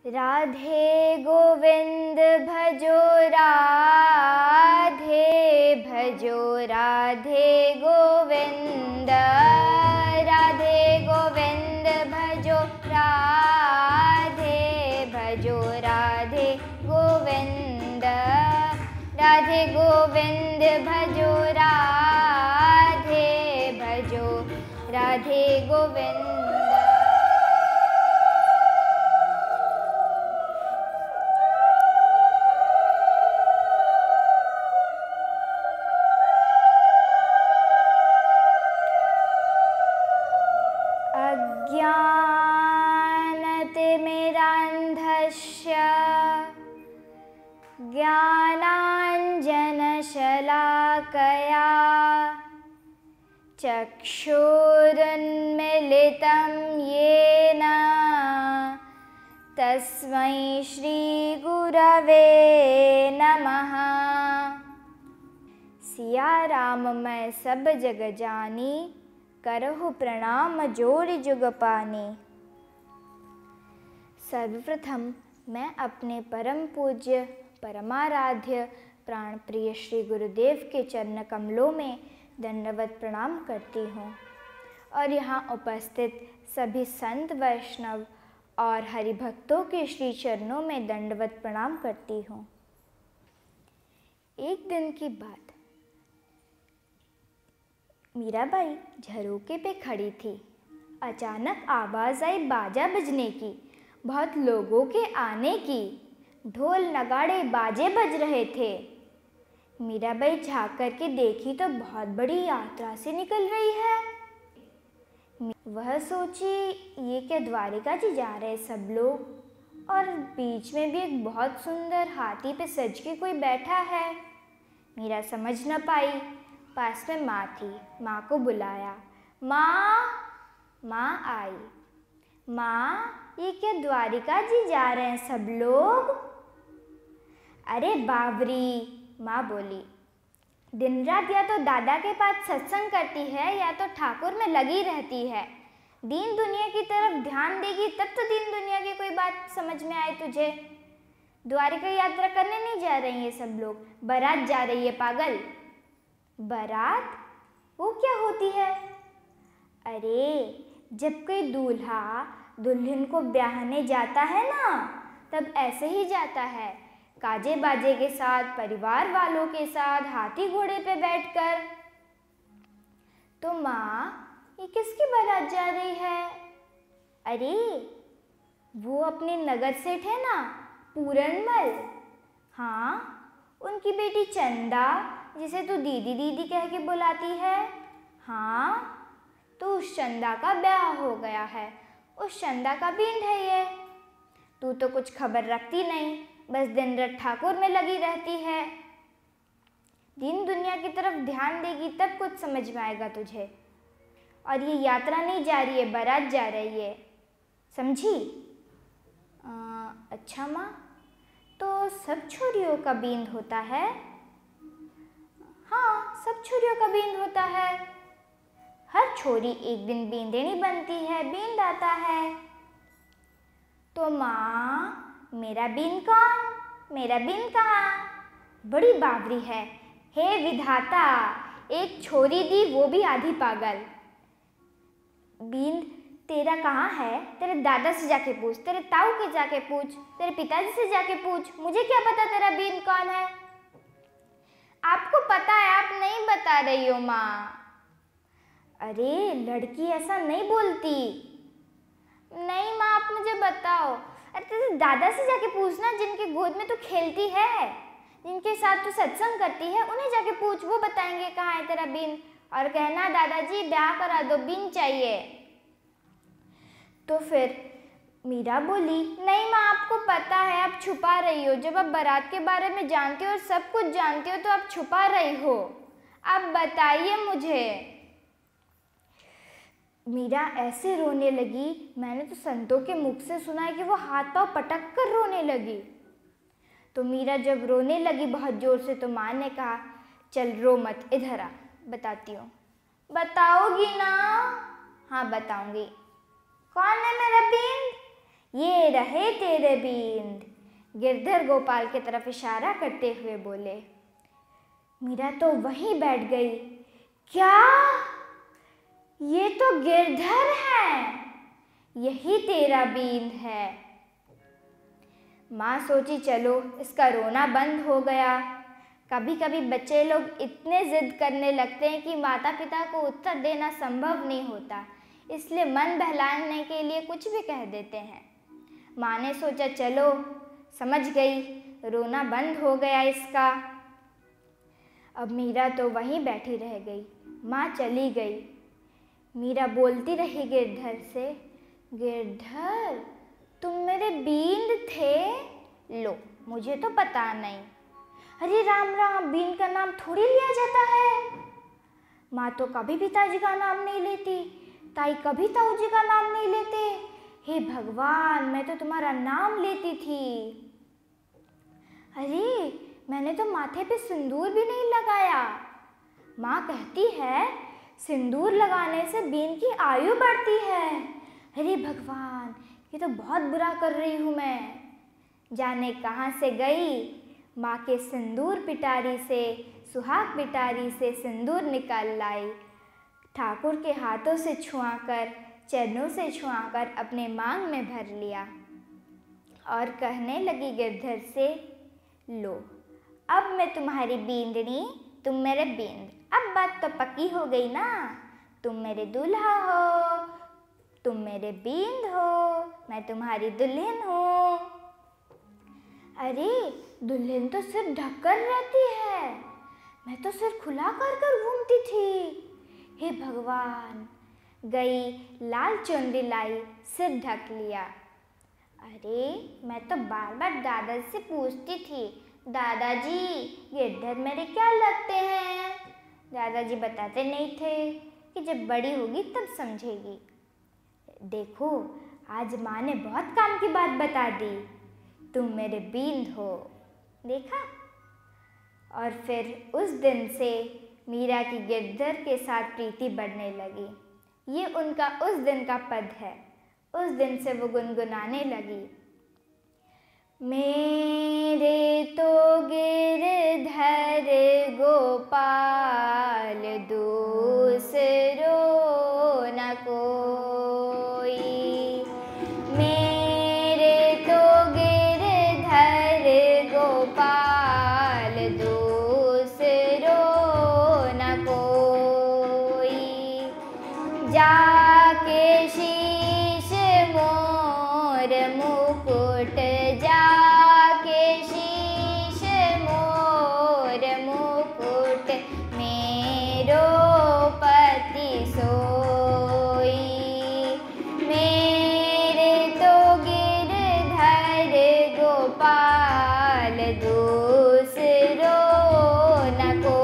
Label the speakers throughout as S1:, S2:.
S1: राधे गोविंद भजो राधे भजो राधे गोविंद, राधे गोविंद भजो राधे भजो राधे गोविंद, राधे गोविंद भजो राधे भजो राधे गोविंद। अज्ञानतिमिरान्धस्य ज्ञानाञ्जनशलाकया चक्षुरुन्मीलितं येन तस्मै श्रीगुरवे नमः। सिया राम मैं सब जग जानी, करहु प्रणाम जोरि जुग पानी। सर्वप्रथम मैं अपने परम पूज्य परमाराध्य प्राण प्रिय श्री गुरुदेव के चरण कमलों में दंडवत प्रणाम करती हूँ और यहाँ उपस्थित सभी संत वैष्णव और हरिभक्तों के श्री चरणों में दंडवत प्रणाम करती हूँ। एक दिन की बात, मीराबाई झरोके पे खड़ी थी। अचानक आवाज़ आई बाजा बजने की, बहुत लोगों के आने की। ढोल नगाड़े बाजे बज रहे थे। मीराबाई झाँक करके देखी तो बहुत बड़ी यात्रा से निकल रही है। वह सोची ये क्या द्वारिका जी जा रहे सब लोग, और बीच में भी एक बहुत सुंदर हाथी पे सज के कोई बैठा है। मीरा समझ न पाई। पास में माँ थी, माँ को बुलाया। माँ, माँ आई। माँ, ये क्या द्वारिका जी जा रहे हैं सब लोग? अरे बावरी, माँ बोली, दिन रात या तो दादा के पास सत्संग करती है या तो ठाकुर में लगी रहती है। दीन दुनिया की तरफ ध्यान देगी तब तो दीन दुनिया की कोई बात समझ में आए तुझे। द्वारिका यात्रा करने नहीं जा रही है सब लोग, बारात जा रही है पागल। बारात? वो क्या होती है? अरे जब कोई दूल्हा दुल्हन को ब्याहने जाता है ना, तब ऐसे ही जाता है, काजे बाजे के साथ, परिवार वालों के साथ, हाथी घोड़े पे बैठकर। तो माँ, ये किसकी बारात जा रही है? अरे वो अपने नगर सेठ है ना, पूरनमल। हाँ, उनकी बेटी चंदा, जिसे तू दीदी दीदी कह के बुलाती है। हाँ, तो उस चंदा का ब्याह हो गया है। उस चंदा का बींड है ये। तू तो कुछ खबर रखती नहीं, बस दिन रात ठाकुर में लगी रहती है। दीन दुनिया की तरफ ध्यान देगी तब कुछ समझ में आएगा तुझे। और ये यात्रा नहीं जा रही है, बारात जा रही है, समझी? अच्छा माँ, तो सब छोरियों का बींद होता है? हाँ, सब छोरियों का बींद होता है। हर छोरी एक दिन बींदेनी बनती है, बींद आता है। तो माँ, मेरा बींद कौन? मेरा बींद कहाँ? बड़ी बावरी है। हे विधाता, एक छोरी दी, वो भी आधी पागल। बींद तेरा कहाँ है? तेरे दादा से जाके पूछ, तेरे ताऊ के जाके पूछ, तेरे पिताजी से जाके पूछ। मुझे क्या पता तेरा बींद कौन है? आपको पता है, आप नहीं बता रही हो माँ। अरे लड़की ऐसा नहीं बोलती। नहीं माँ, आप मुझे बताओ। अरे तेरे दादा से जाके पूछना, जिनके गोद में तू खेलती है, जिनके साथ तू सत्संग करती है, उन्हें जाके पूछ, वो बताएंगे कहाँ है तेरा बीन। और कहना दादाजी ब्याह करा दो, बीन चाहिए। तो फिर मीरा बोली, नहीं माँ, आपको पता है, आप छुपा रही हो। जब आप बारात के बारे में जानती हो और सब कुछ जानती हो तो आप छुपा रही हो। आप बताइए मुझे। मीरा ऐसे रोने लगी, मैंने तो संतों के मुख से सुना है कि वो हाथ पांव पटक कर रोने लगी। तो मीरा जब रोने लगी बहुत जोर से, तो माँ ने कहा, चल रो मत, इधर आ, बताती हूँ। बताओगी ना? हाँ बताऊंगी। कौन है मेरा बीन? ये रहे तेरे बींद। गिरधर गोपाल की तरफ इशारा करते हुए बोले। मीरा तो वहीं बैठ गई। क्या? ये तो गिरधर है, यही तेरा बींद है। माँ सोची चलो इसका रोना बंद हो गया। कभी कभी बच्चे लोग इतने जिद करने लगते हैं कि माता पिता को उत्तर देना संभव नहीं होता, इसलिए मन बहलाने के लिए कुछ भी कह देते हैं। माँ ने सोचा चलो समझ गई, रोना बंद हो गया इसका। अब मीरा तो वहीं बैठी रह गई। माँ चली गई। मीरा बोलती रही गिरधर से, गिरधर तुम मेरे बींद थे? लो मुझे तो पता नहीं। अरे राम राम, बींद का नाम थोड़ी लिया जाता है। माँ तो कभी पिताजी का नाम नहीं लेती, ताई कभी ताऊ जी का नाम नहीं लेते। हे भगवान, मैं तो तुम्हारा नाम लेती थी। अरे मैंने तो माथे पे सिंदूर भी नहीं लगाया। माँ कहती है सिंदूर लगाने से बीन की आयु बढ़ती है। अरे भगवान, ये तो बहुत बुरा कर रही हूँ मैं। जाने कहाँ से गई माँ के सिंदूर पिटारी से, सुहाग पिटारी से सिंदूर निकाल लाई। ठाकुर के हाथों से छुआकर, चरणों से छुआकर अपने मांग में भर लिया और कहने लगी गिरधर से, लो अब मैं तुम्हारी बींदनी, तुम मेरे बींद। अब बात तो पक्की हो गई ना। तुम मेरे दूल्हा हो, तुम मेरे बींद हो, मैं तुम्हारी दुल्हन हूँ। अरे दुल्हन तो सिर ढककर रहती है, मैं तो सिर खुला कर कर घूमती थी। हे भगवान, गई लाल चुनरी लाई, सिर ढक लिया। अरे मैं तो बार बार दादा से पूछती थी, दादाजी गिरधर मेरे क्या लगते हैं? दादाजी बताते नहीं थे कि जब बड़ी होगी तब समझेगी। देखो आज माँ ने बहुत काम की बात बता दी, तुम मेरे बींद हो। देखा? और फिर उस दिन से मीरा की गिरधर के साथ प्रीति बढ़ने लगी। ये उनका उस दिन का पद है। उस दिन से वो गुनगुनाने लगी, मेरे तो गिरधर गोपाल दूसरो न कोई। मेरे तो गिरधर गोपाल दूसरो न कोई। जाके शीश मोर मुकुट, जाके शीश मोर मुकुट, मेरो पति सोई। मेरे तो गिरधर गोपाल दूसरो न कोई।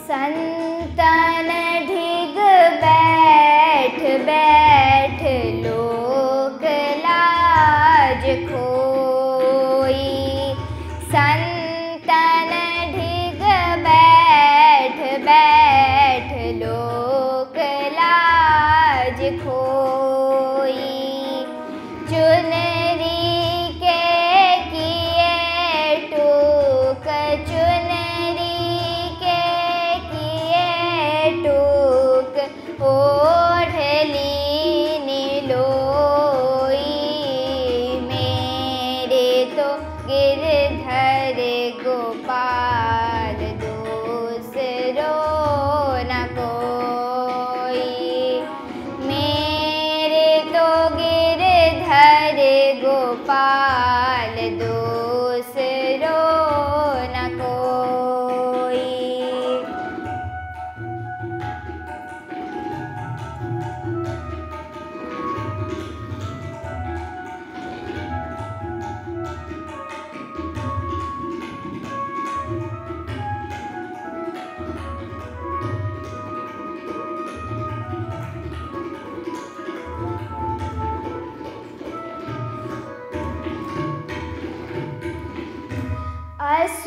S1: संतन ढिग बैठ बैठ लोक लाज खोई। संतन ढिग बैठ बैठ लोक लाज खोई। चुनरी के किए टूक, चुनरी के किए टूक, ओढ़ली नीलोई। मेरे तो गिरधर गोपाल दूसरो न कोई।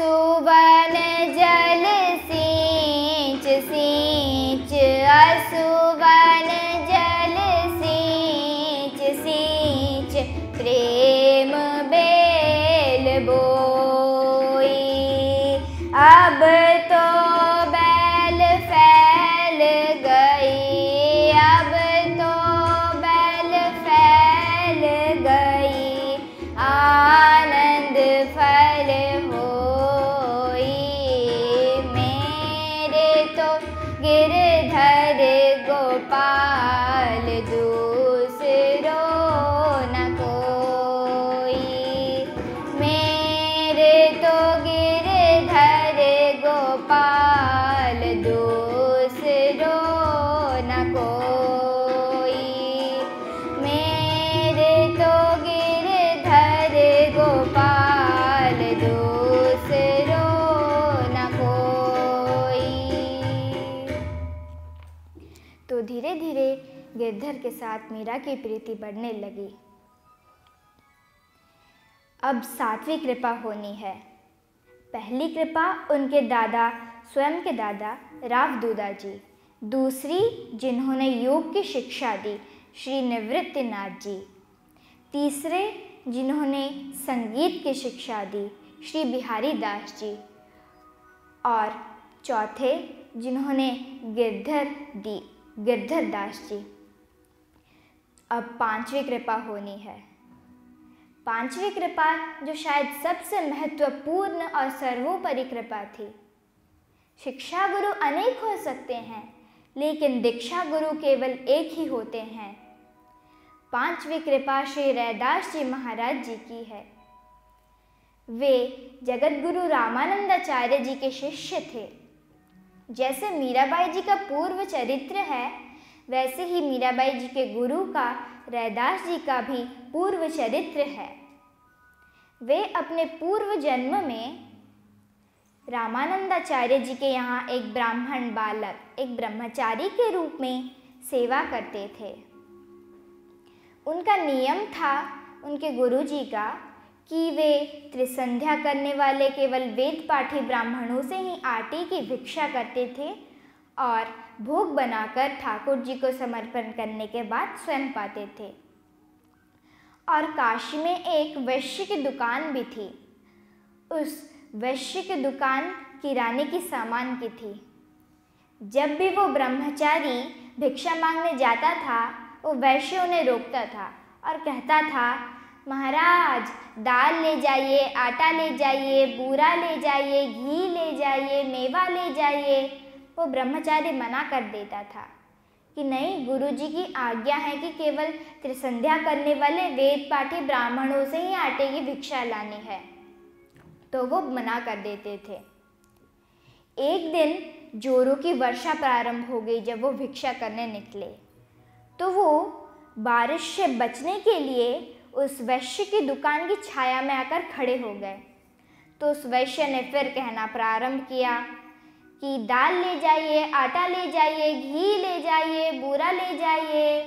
S1: असुवन जल सींच सींच, असुवन जल सींच सींच, प्रेम बेल बोई। अब तो बैल फैल गई, अब तो बैल फैल गई, आनंद फल होई। मेरे तो गिरधर गोपाल, दूसरो न कोई। मेरे तो गिरधर गोपाल, दूसरो न कोई। मेरे तो गिरधर गोपाल, दूसरो न कोई। तो धीरे धीरे गिरधर के साथ मीरा की प्रीति बढ़ने लगी। अब 7वीं कृपा होनी है। पहली कृपा उनके दादा, स्वयं के दादा राव दूदा जी। दूसरी जिन्होंने योग की शिक्षा दी, श्री निवृत्तिनाथ जी। तीसरे जिन्होंने संगीत की शिक्षा दी, श्री बिहारी दास जी। और चौथे जिन्होंने गिरधर दास जी। अब 5वीं कृपा होनी है। 5वीं कृपा जो शायद सबसे महत्वपूर्ण और सर्वोपरि कृपा थी। शिक्षा गुरु अनेक हो सकते हैं, लेकिन दीक्षा गुरु केवल एक ही होते हैं। 5वीं कृपा श्री रैदास जी महाराज जी की है। वे जगत गुरु रामानंदाचार्य जी के शिष्य थे। जैसे मीराबाई जी का पूर्व चरित्र है, वैसे ही मीराबाई जी के गुरु का, रैदास जी का भी पूर्व चरित्र है। वे अपने पूर्व जन्म में रामानंदाचार्य जी के यहाँ एक ब्राह्मण बालक, एक ब्रह्मचारी के रूप में सेवा करते थे। उनका नियम था उनके गुरु जी का कि वे त्रिसंध्या करने वाले केवल वेद पाठी ब्राह्मणों से ही आटे की भिक्षा करते थे और भोग बनाकर ठाकुर जी को समर्पण करने के बाद स्वयं पाते थे। और काशी में एक वैश्य की दुकान भी थी। उस वैश्य की दुकान किराने की सामान की थी। जब भी वो ब्रह्मचारी भिक्षा मांगने जाता था, वो वैश्य उन्हें रोकता था और कहता था, महाराज दाल ले जाइए, आटा ले जाइए, बूरा ले जाइए, घी ले जाइए, मेवा ले जाइए। वो ब्रह्मचारी मना कर देता था कि नहीं, गुरुजी की आज्ञा है कि केवल त्रिसंध्या करने वाले वेद पाठी ब्राह्मणों से ही आटे की भिक्षा लानी है। तो वो मना कर देते थे। एक दिन जोरों की वर्षा प्रारंभ हो गई। जब वो भिक्षा करने निकले तो वो बारिश से बचने के लिए उस वैश्य की दुकान की छाया में आकर खड़े हो गए। तो उस वैश्य ने फिर कहना प्रारंभ किया कि दाल ले जाइए, आटा ले जाइए, घी ले जाइए, बूरा ले जाइए,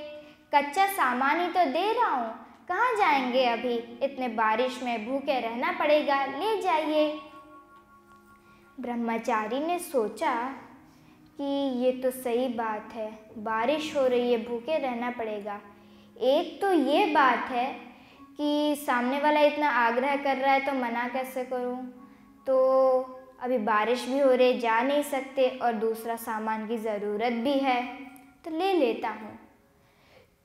S1: कच्चा सामान ही तो दे रहा हूँ, कहाँ जाएंगे अभी, इतने बारिश में भूखे रहना पड़ेगा, ले जाइए। ब्रह्मचारी ने सोचा कि ये तो सही बात है, बारिश हो रही है, भूखे रहना पड़ेगा। एक तो ये बात है कि सामने वाला इतना आग्रह कर रहा है तो मना कैसे करूं, तो अभी बारिश भी हो रही, जा नहीं सकते, और दूसरा सामान की ज़रूरत भी है, तो ले लेता हूँ।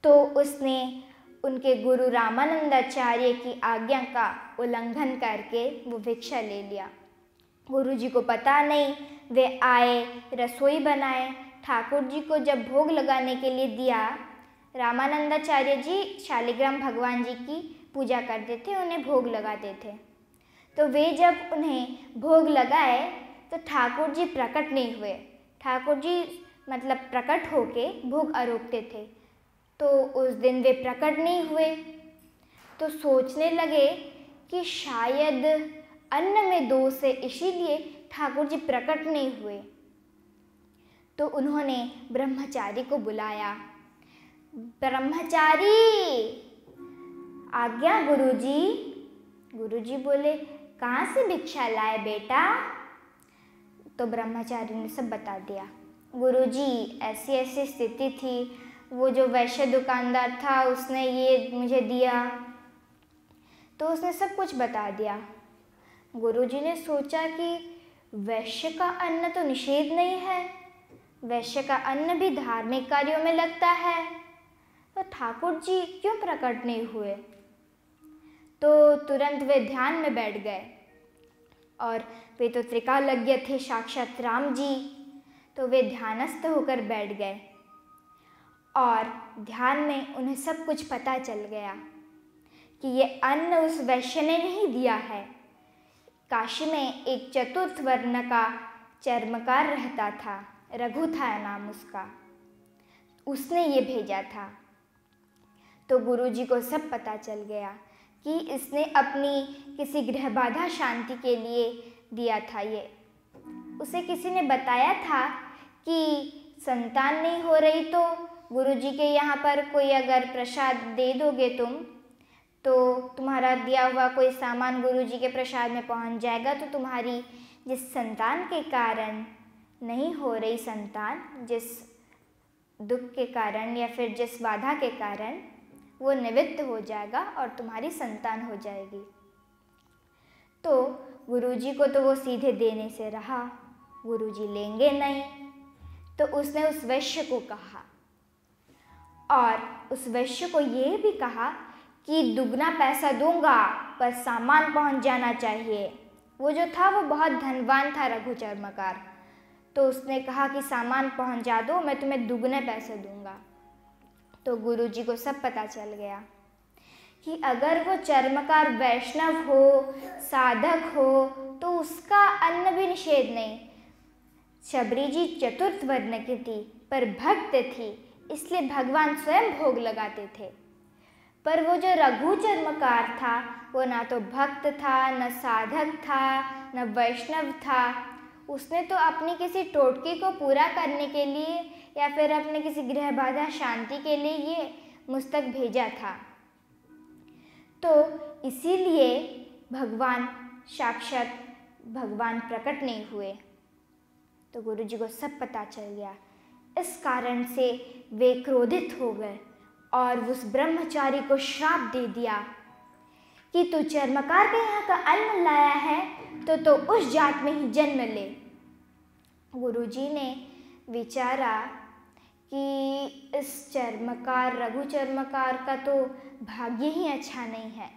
S1: तो उसने उनके गुरु रामानंदाचार्य की आज्ञा का उल्लंघन करके वो भिक्षा ले लिया। गुरुजी को पता नहीं, वे आए, रसोई बनाए, ठाकुर जी को जब भोग लगाने के लिए दिया। रामानंदाचार्य जी शालिग्राम भगवान जी की पूजा करते थे, उन्हें भोग लगाते थे। तो वे जब उन्हें भोग लगाए तो ठाकुर जी प्रकट नहीं हुए। ठाकुर जी मतलब प्रकट होके भोग आरोपते थे, तो उस दिन वे प्रकट नहीं हुए। तो सोचने लगे कि शायद अन्न में दोष है, इसीलिए ठाकुर जी प्रकट नहीं हुए। तो उन्होंने ब्रह्मचारी को बुलाया। ब्रह्मचारी, आज्ञा गुरुजी। गुरुजी बोले, कहाँ से भिक्षा लाए बेटा? तो ब्रह्मचारी ने सब बता दिया। गुरुजी, ऐसी ऐसी स्थिति थी, वो जो वैश्य दुकानदार था उसने ये मुझे दिया। तो उसने सब कुछ बता दिया। गुरुजी ने सोचा कि वैश्य का अन्न तो निषेध नहीं है, वैश्य का अन्न भी धार्मिक कार्यों में लगता है, तो ठाकुर जी क्यों प्रकट नहीं हुए? तो तुरंत वे ध्यान में बैठ गए, और वे तो त्रिकालज्ञ थे, साक्षात राम जी। तो वे ध्यानस्थ होकर बैठ गए और ध्यान में उन्हें सब कुछ पता चल गया कि ये अन्न उस वैश्य ने नहीं दिया है। काशी में एक चतुर्थ वर्ण का चर्मकार रहता था, रघु था नाम उसका, उसने ये भेजा था। तो गुरुजी को सब पता चल गया कि इसने अपनी किसी गृह बाधा शांति के लिए दिया था ये। उसे किसी ने बताया था कि संतान नहीं हो रही तो गुरुजी के यहाँ पर कोई अगर प्रसाद दे दोगे तुम, तो तुम्हारा दिया हुआ कोई सामान गुरुजी के प्रसाद में पहुँच जाएगा, तो तुम्हारी जिस संतान के कारण नहीं हो रही संतान, जिस दुख के कारण या फिर जिस बाधा के कारण, वो निवृत्त हो जाएगा और तुम्हारी संतान हो जाएगी। तो गुरुजी को तो वो सीधे देने से रहा, गुरुजी लेंगे नहीं। तो उसने उस वैश्य को कहा, और उस वैश्य को ये भी कहा कि दुगना पैसा दूंगा पर सामान पहुंच जाना चाहिए। वो जो था वो बहुत धनवान था, रघु चर्मकार। तो उसने कहा कि सामान पहुंचा दो, मैं तुम्हें दुगने पैसे दूंगा। तो गुरुजी को सब पता चल गया कि अगर वो चर्मकार वैष्णव हो, साधक हो, तो उसका अन्न भी निषेध नहीं। शबरी जी चतुर्थ वर्ण की थी पर भक्त थी, इसलिए भगवान स्वयं भोग लगाते थे। पर वो जो रघु चर्मकार था वो ना तो भक्त था, न साधक था, न वैष्णव था। उसने तो अपनी किसी टोटकी को पूरा करने के लिए या फिर अपने किसी गृह बाधा शांति के लिए ये मुझ तक भेजा था। तो इसीलिए भगवान साक्षात भगवान प्रकट नहीं हुए। तो गुरुजी को सब पता चल गया। इस कारण से वे क्रोधित हो गए और उस ब्रह्मचारी को श्राप दे दिया कि तू चर्मकार के यहाँ का अन्न लाया है तो उस जात में ही जन्म ले। गुरुजी ने विचारा कि इस चर्मकार, रघु चर्मकार का तो भाग्य ही अच्छा नहीं है,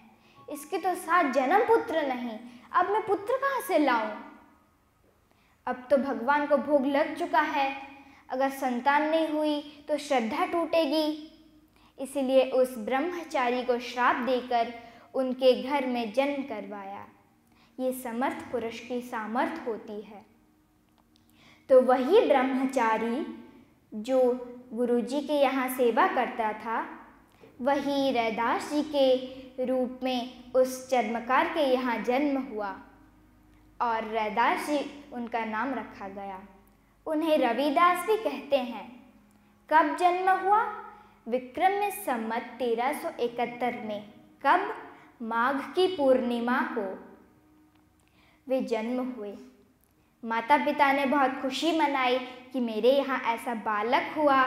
S1: इसके तो 7 जन्म पुत्र नहीं, अब मैं पुत्र कहाँ से लाऊं? अब तो भगवान को भोग लग चुका है, अगर संतान नहीं हुई तो श्रद्धा टूटेगी। इसलिए उस ब्रह्मचारी को श्राप देकर उनके घर में जन्म करवाया। ये समर्थ पुरुष की सामर्थ होती है। तो वही ब्रह्मचारी जो गुरुजी के यहाँ सेवा करता था, वही रैदास जी के रूप में उस चर्मकार के यहाँ जन्म हुआ और रैदास जी उनका नाम रखा गया। उन्हें रविदास भी कहते हैं। कब जन्म हुआ? विक्रम में संमत 1371 में। कब? माघ की पूर्णिमा को वे जन्म हुए। माता पिता ने बहुत खुशी मनाई कि मेरे यहाँ ऐसा बालक हुआ,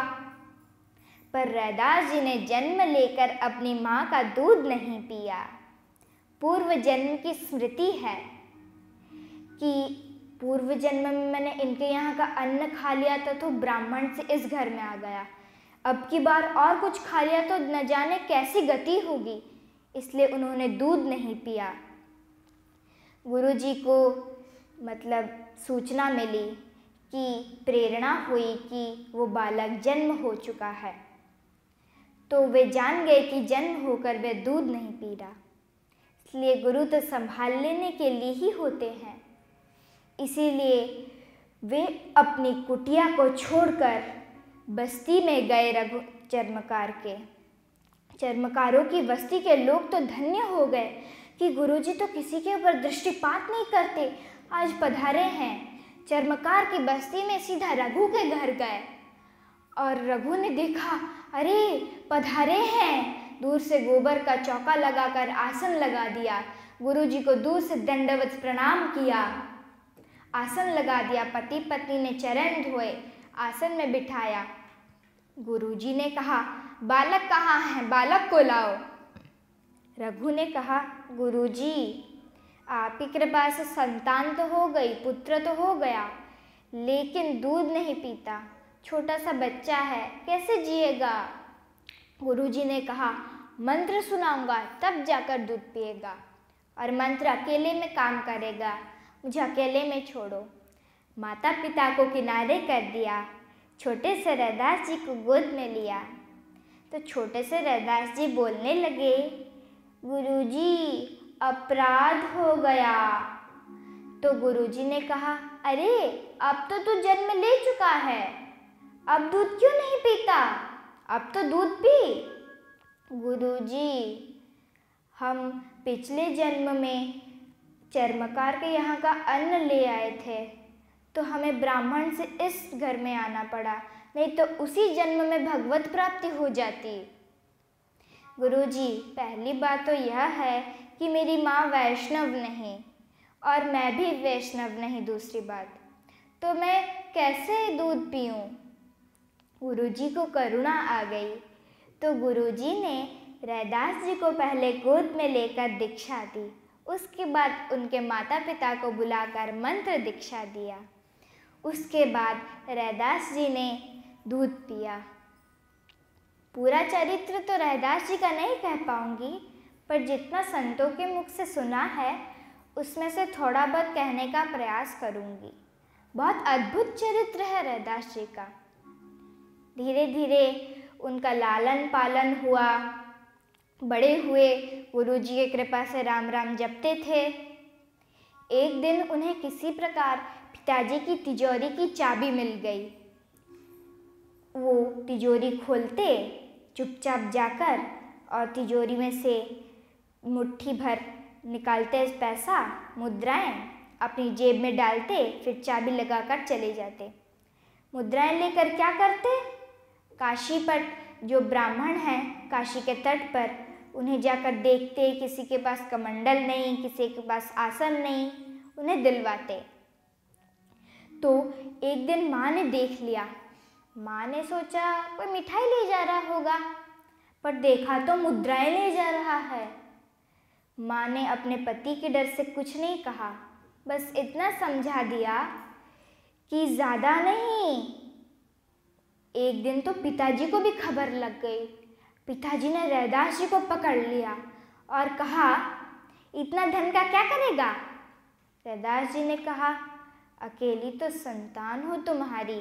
S1: पर रैदास जी ने जन्म लेकर अपनी माँ का दूध नहीं पिया। पूर्व जन्म की स्मृति है कि पूर्व जन्म में मैंने इनके यहाँ का अन्न खा लिया था तो ब्राह्मण से इस घर में आ गया, अब की बार और कुछ खा लिया तो न जाने कैसी गति होगी, इसलिए उन्होंने दूध नहीं पिया। गुरुजी को मतलब सूचना मिली कि प्रेरणा हुई कि वो बालक जन्म हो चुका है, तो वे जान गए कि जन्म होकर वे दूध नहीं पी रहा। इसलिए गुरु तो संभाल लेने के लिए ही होते हैं। इसीलिए वे अपनी कुटिया को छोड़कर बस्ती में गए। रघु चर्मकार के, चर्मकारों की बस्ती के लोग तो धन्य हो गए कि गुरुजी तो किसी के ऊपर दृष्टिपात नहीं करते, आज पधारे हैं। चर्मकार की बस्ती में सीधा रघु के घर गए और रघु ने देखा, अरे पधारे हैं। दूर से गोबर का चौका लगाकर आसन लगा दिया। गुरुजी को दूर से दंडवत प्रणाम किया, आसन लगा दिया। पति पत्नी ने चरण धोए, आसन में बिठाया। गुरुजी ने कहा, बालक कहाँ है, बालक को लाओ। रघु ने कहा, गुरुजी आपकी कृपा से संतान तो हो गई, पुत्र तो हो गया, लेकिन दूध नहीं पीता, छोटा सा बच्चा है, कैसे जिएगा। गुरुजी ने कहा, मंत्र सुनाऊंगा तब जाकर दूध पिएगा, और मंत्र अकेले में काम करेगा, मुझे अकेले में छोड़ो। माता पिता को किनारे कर दिया, छोटे से रैदास जी को गोद में लिया। तो छोटे से रैदास जी बोलने लगे, गुरुजी अपराध हो गया। तो गुरुजी ने कहा, अरे अब तो तू जन्म ले चुका है, अब दूध क्यों नहीं पीता, अब तो दूध पी। गुरुजी हम पिछले जन्म में चर्मकार के यहाँ का अन्न ले आए थे, तो हमें ब्राह्मण से इस घर में आना पड़ा, नहीं तो उसी जन्म में भगवत प्राप्ति हो जाती। गुरुजी पहली बात तो यह है कि मेरी माँ वैष्णव नहीं और मैं भी वैष्णव नहीं, दूसरी बात तो मैं कैसे दूध पीऊँ। गुरुजी को करुणा आ गई, तो गुरुजी ने रैदास जी को पहले गोद में लेकर दीक्षा दी, उसके बाद उनके माता पिता को बुलाकर मंत्र दीक्षा दिया। उसके बाद रैदास जी ने दूध पिया। पूरा चरित्र तो रैदास जी का नहीं कह पाऊंगी, पर जितना संतों के मुख से सुना है उसमें से थोड़ा बहुत कहने का प्रयास करूंगी। बहुत अद्भुत चरित्र है रैदास जी का। धीरे धीरे उनका लालन पालन हुआ, बड़े हुए, गुरुजी की कृपा से राम राम जपते थे। एक दिन उन्हें किसी प्रकार पिताजी की तिजोरी की चाबी मिल गई। वो तिजोरी खोलते चुपचाप जाकर और तिजोरी में से मुट्ठी भर निकालते पैसा, मुद्राएं, अपनी जेब में डालते, फिर चाबी लगाकर चले जाते। मुद्राएं लेकर क्या करते, काशी पर जो ब्राह्मण हैं काशी के तट पर, उन्हें जाकर देखते, किसी के पास कमंडल नहीं, किसी के पास आसन नहीं, उन्हें दिलवाते। तो एक दिन माँ ने देख लिया। माँ ने सोचा कोई मिठाई ले जा रहा होगा, पर देखा तो मुद्राएं ले जा रहा है। माँ ने अपने पति के डर से कुछ नहीं कहा, बस इतना समझा दिया कि ज़्यादा नहीं। एक दिन तो पिताजी को भी खबर लग गई। पिताजी ने रैदास जी को पकड़ लिया और कहा, इतना धन का क्या करेगा। रैदास जी ने कहा, अकेली तो संतान हो तुम्हारी,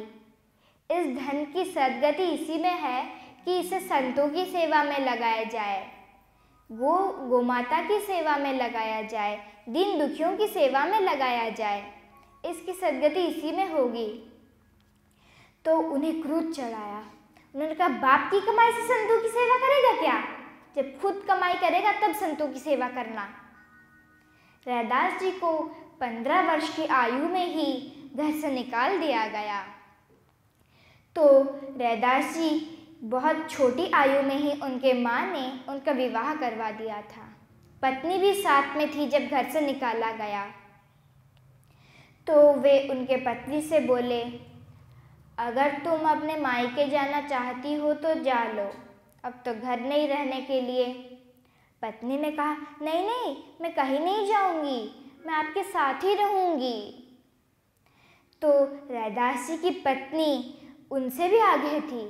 S1: इस धन की सद्गति इसी में है कि इसे संतों की सेवा में लगाया जाए, गोमाता की सेवा में लगाया जाए, दीन दुखियों की सेवा में लगाया जाए, इसकी सद्गति इसी में होगी। तो उन्हें क्रोध चढ़ाया। उन्होंने कहा, बाप की कमाई से संतों की सेवा करेगा क्या, जब खुद कमाई करेगा तब संतों की सेवा करना। रैदास जी को 15 वर्ष की आयु में ही घर से निकाल दिया गया। तो रैदास जी बहुत छोटी आयु में ही उनके माँ ने उनका विवाह करवा दिया था। पत्नी भी साथ में थी जब घर से निकाला गया। तो वे उनके पत्नी से बोले, अगर तुम अपने मायके जाना चाहती हो तो जा लो, अब तो घर नहीं रहने के लिए। पत्नी ने कहा, नहीं नहीं, मैं कहीं नहीं जाऊंगी, मैं आपके साथ ही रहूंगी। तो रैदास जी की पत्नी उनसे भी आगे थी।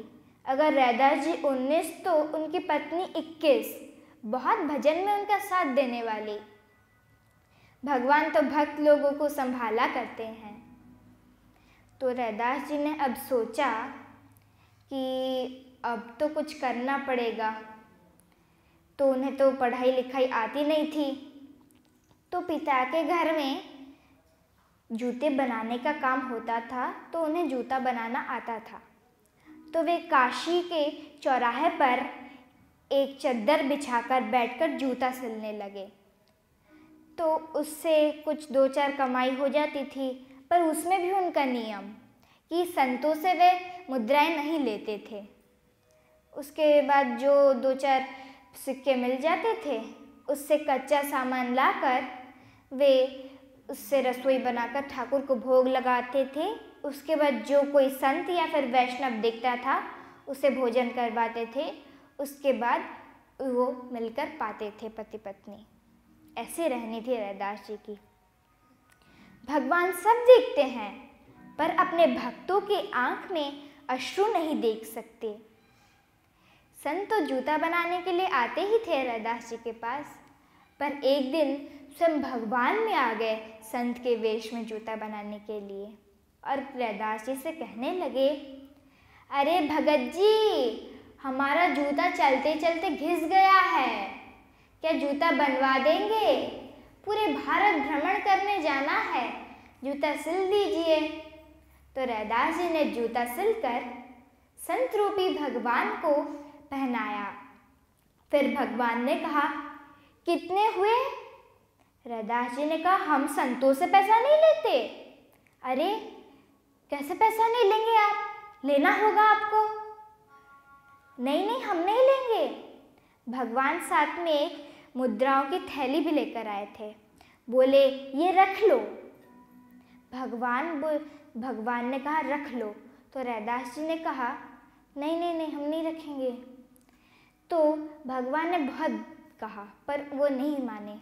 S1: अगर रैदास जी 19 तो उनकी पत्नी 21, बहुत भजन में उनका साथ देने वाली। भगवान तो भक्त लोगों को संभाला करते हैं। तो रैदास जी ने अब सोचा कि अब तो कुछ करना पड़ेगा। तो उन्हें तो पढ़ाई लिखाई आती नहीं थी। तो पिता के घर में जूते बनाने का काम होता था, तो उन्हें जूता बनाना आता था। तो वे काशी के चौराहे पर एक चद्दर बिछाकर बैठकर जूता सिलने लगे। तो उससे कुछ 2-4 कमाई हो जाती थी, पर उसमें भी उनका नियम कि संतों से वे मुद्राएं नहीं लेते थे। उसके बाद जो 2-4 सिक्के मिल जाते थे उससे कच्चा सामान लाकर वे उससे रसोई बनाकर ठाकुर को भोग लगाते थे। उसके बाद जो कोई संत या फिर वैष्णव दिखता था उसे भोजन करवाते थे। उसके बाद वो मिलकर पाते थे पति पत्नी। ऐसे रहनी थी रैदास जी की। भगवान सब देखते हैं पर अपने भक्तों की आंख में अश्रु नहीं देख सकते। संत तो जूता बनाने के लिए आते ही थे रैदास जी के पास, पर एक दिन स्वयं भगवान में आ गए संत के वेश में जूता बनाने के लिए और रैदास जी से कहने लगे, अरे भगत जी, हमारा जूता चलते चलते घिस गया है, क्या जूता बनवा देंगे? पूरे भारत भ्रमण करने जाना है, जूता सिल दीजिए। तो रैदास जी ने जूता सिलकर संत रूपी भगवान को पहनाया। फिर भगवान ने कहा, कितने हुए? रैदास जी ने कहा, हम संतों से पैसा नहीं लेते। अरे कैसे पैसा नहीं लेंगे आप? लेना होगा आपको। नहीं नहीं, हम नहीं लेंगे। भगवान साथ में एक मुद्राओं की थैली भी लेकर आए थे। बोले, ये रख लो। भगवान ने कहा, रख लो। तो रैदास जी ने कहा, नहीं नहीं नहीं, हम नहीं रखेंगे। तो भगवान ने बहुत कहा पर वो नहीं माने।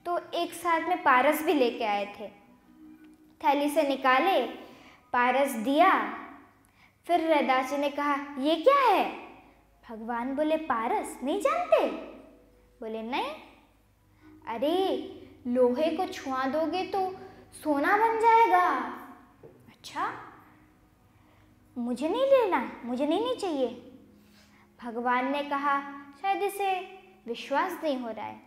S1: तो एक साथ में पारस भी लेके आए थे। थैली से निकाले, पारस दिया। फिर रैदास जी ने कहा, ये क्या है? भगवान बोले, पारस नहीं जानते? बोले, नहीं। अरे लोहे को छुआ दोगे तो सोना बन जाएगा। अच्छा, मुझे नहीं लेना, मुझे नहीं चाहिए। भगवान ने कहा, शायद इसे विश्वास नहीं हो रहा है।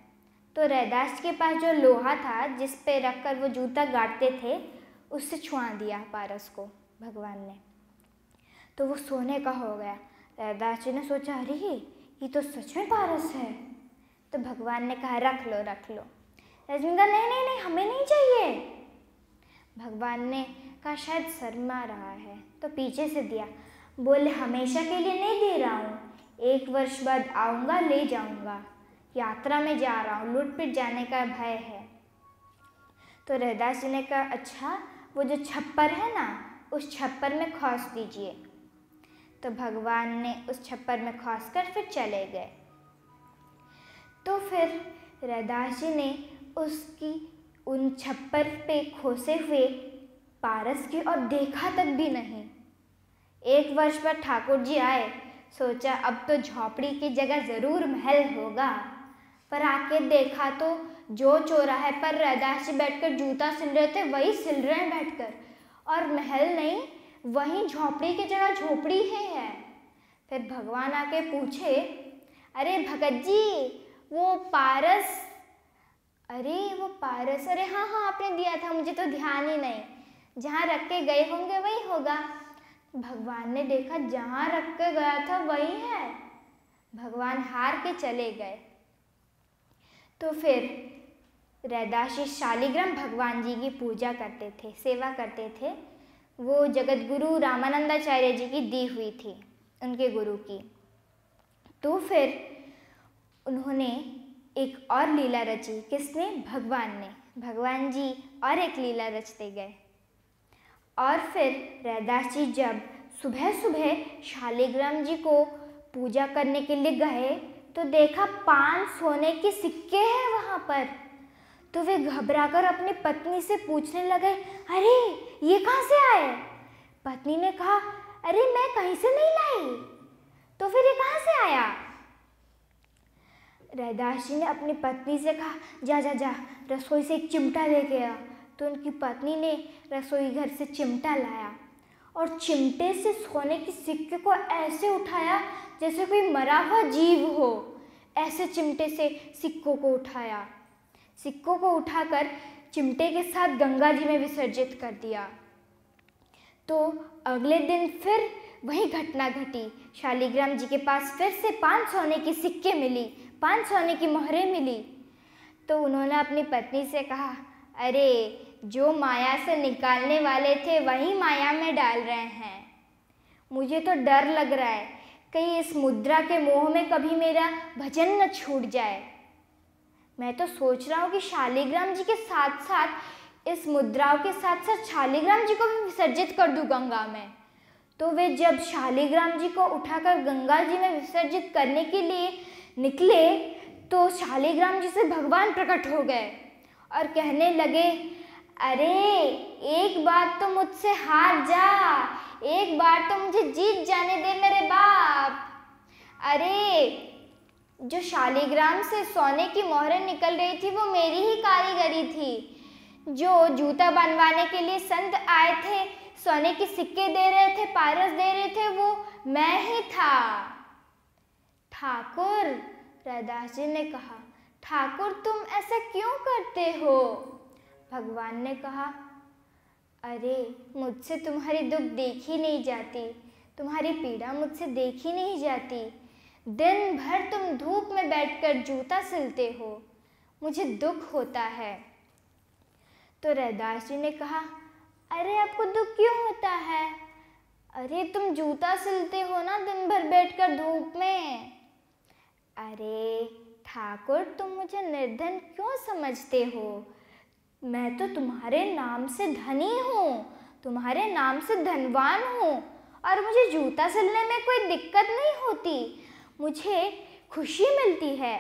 S1: तो रैदास के पास जो लोहा था जिस पे रखकर वो जूता गाड़ते थे, उससे छुआ दिया पारस को भगवान ने। तो वो सोने का हो गया। रैदास जी ने सोचा, अरे ये तो सच में पारस है। तो भगवान ने कहा, रख लो रख लो। रैदास जी ने कहा, नहीं नहीं नहीं, हमें नहीं चाहिए। भगवान ने कहा, शायद शर्मा रहा है, तो पीछे से दिया। बोले, हमेशा के लिए नहीं दे रहा हूँ, 1 वर्ष बाद आऊँगा, ले जाऊँगा, यात्रा में जा रहा हूँ, लूट पिट जाने का भय है। तो रैदास जी ने कहा, अच्छा, वो जो छप्पर है ना, उस छप्पर में खोस दीजिए। तो भगवान ने उस छप्पर में खोस कर फिर चले गए। तो फिर रैदास जी ने उसकी उन छप्पर पे खोसे हुए पारस की और देखा तक भी नहीं। 1 वर्ष बाद ठाकुर जी आए, सोचा अब तो झोपड़ी की जगह ज़रूर महल होगा, पर आके देखा तो जो चौराहे पर रैदास जी बैठकर जूता सिल रहे थे वही सिल रहे हैं बैठकर, और महल नहीं, वहीं झोपड़ी की जगह झोपड़ी है। फिर भगवान आके पूछे, अरे भगत जी, वो पारस, अरे हाँ हाँ, आपने दिया था, मुझे तो ध्यान ही नहीं, जहाँ रख के गए होंगे वही होगा। भगवान ने देखा जहाँ रख के गया था वही है। भगवान हार के चले गए। तो फिर रैदास जी शालिग्राम भगवान जी की पूजा करते थे, सेवा करते थे। वो जगत गुरु रामानंदाचार्य जी की दी हुई थी, उनके गुरु की। तो फिर उन्होंने एक और लीला रची। किसने? भगवान ने। भगवान जी और एक लीला रचते गए। और फिर रैदास जी जब सुबह सुबह शालिग्राम जी को पूजा करने के लिए गए तो देखा 5 सोने के सिक्के हैं वहाँ पर। तो वे घबराकर अपनी पत्नी से पूछने लगे, अरे ये कहाँ से आए? पत्नी ने कहा, अरे मैं कहीं से नहीं लाई। तो फिर ये कहाँ से आया? रैदास जी ने अपनी पत्नी से कहा, जा जा जा, रसोई से एक चिमटा लेके आ। तो उनकी पत्नी ने रसोई घर से चिमटा लाया और चिमटे से सोने के सिक्के को ऐसे उठाया जैसे कोई मरा हुआ जीव हो। ऐसे चिमटे से सिक्कों को उठाया। सिक्कों को उठाकर चिमटे के साथ गंगा जी में विसर्जित कर दिया। तो अगले दिन फिर वही घटना घटी। शालिग्राम जी के पास फिर से 5 सोने की सिक्के मिली, 5 सोने की मोहरें मिली। तो उन्होंने अपनी पत्नी से कहा, अरे जो माया से निकालने वाले थे वही माया में डाल रहे हैं। मुझे तो डर लग रहा है कहीं इस मुद्रा के मोह में कभी मेरा भजन न छूट जाए। मैं तो सोच रहा हूँ कि शालिग्राम जी के साथ साथ इस मुद्राओं के साथ साथ शालिग्राम जी को भी विसर्जित कर दूँ गंगा में। तो वे जब शालिग्राम जी को उठाकर गंगा जी में विसर्जित करने के लिए निकले तो शालिग्राम जी से भगवान प्रकट हो गए और कहने लगे, अरे एक बार तो मुझसे हार जा, एक बार तो मुझे जीत जाने दे मेरे बाप। अरे जो शालिग्राम से सोने की मोहरें निकल रही थी वो मेरी ही कारीगरी थी। जो जूता बनवाने के लिए संत आए थे, सोने के सिक्के दे रहे थे, पारस दे रहे थे, वो मैं ही था। ठाकुर, रैदास जी ने कहा, ठाकुर तुम ऐसा क्यों करते हो? भगवान ने कहा, अरे मुझसे तुम्हारी दुख देखी नहीं जाती, तुम्हारी पीड़ा मुझसे देखी नहीं जाती। दिन भर तुम धूप में बैठकर जूता सिलते हो, मुझे दुख होता है। तो रैदास जी ने कहा, अरे आपको दुख क्यों होता है? अरे तुम जूता सिलते हो ना दिन भर बैठकर धूप में। अरे ठाकुर तुम मुझे निर्धन क्यों समझते हो? मैं तो तुम्हारे नाम से धनी हूँ, तुम्हारे नाम से धनवान हूँ और मुझे जूता सिलने में कोई दिक्कत नहीं होती, मुझे खुशी मिलती है।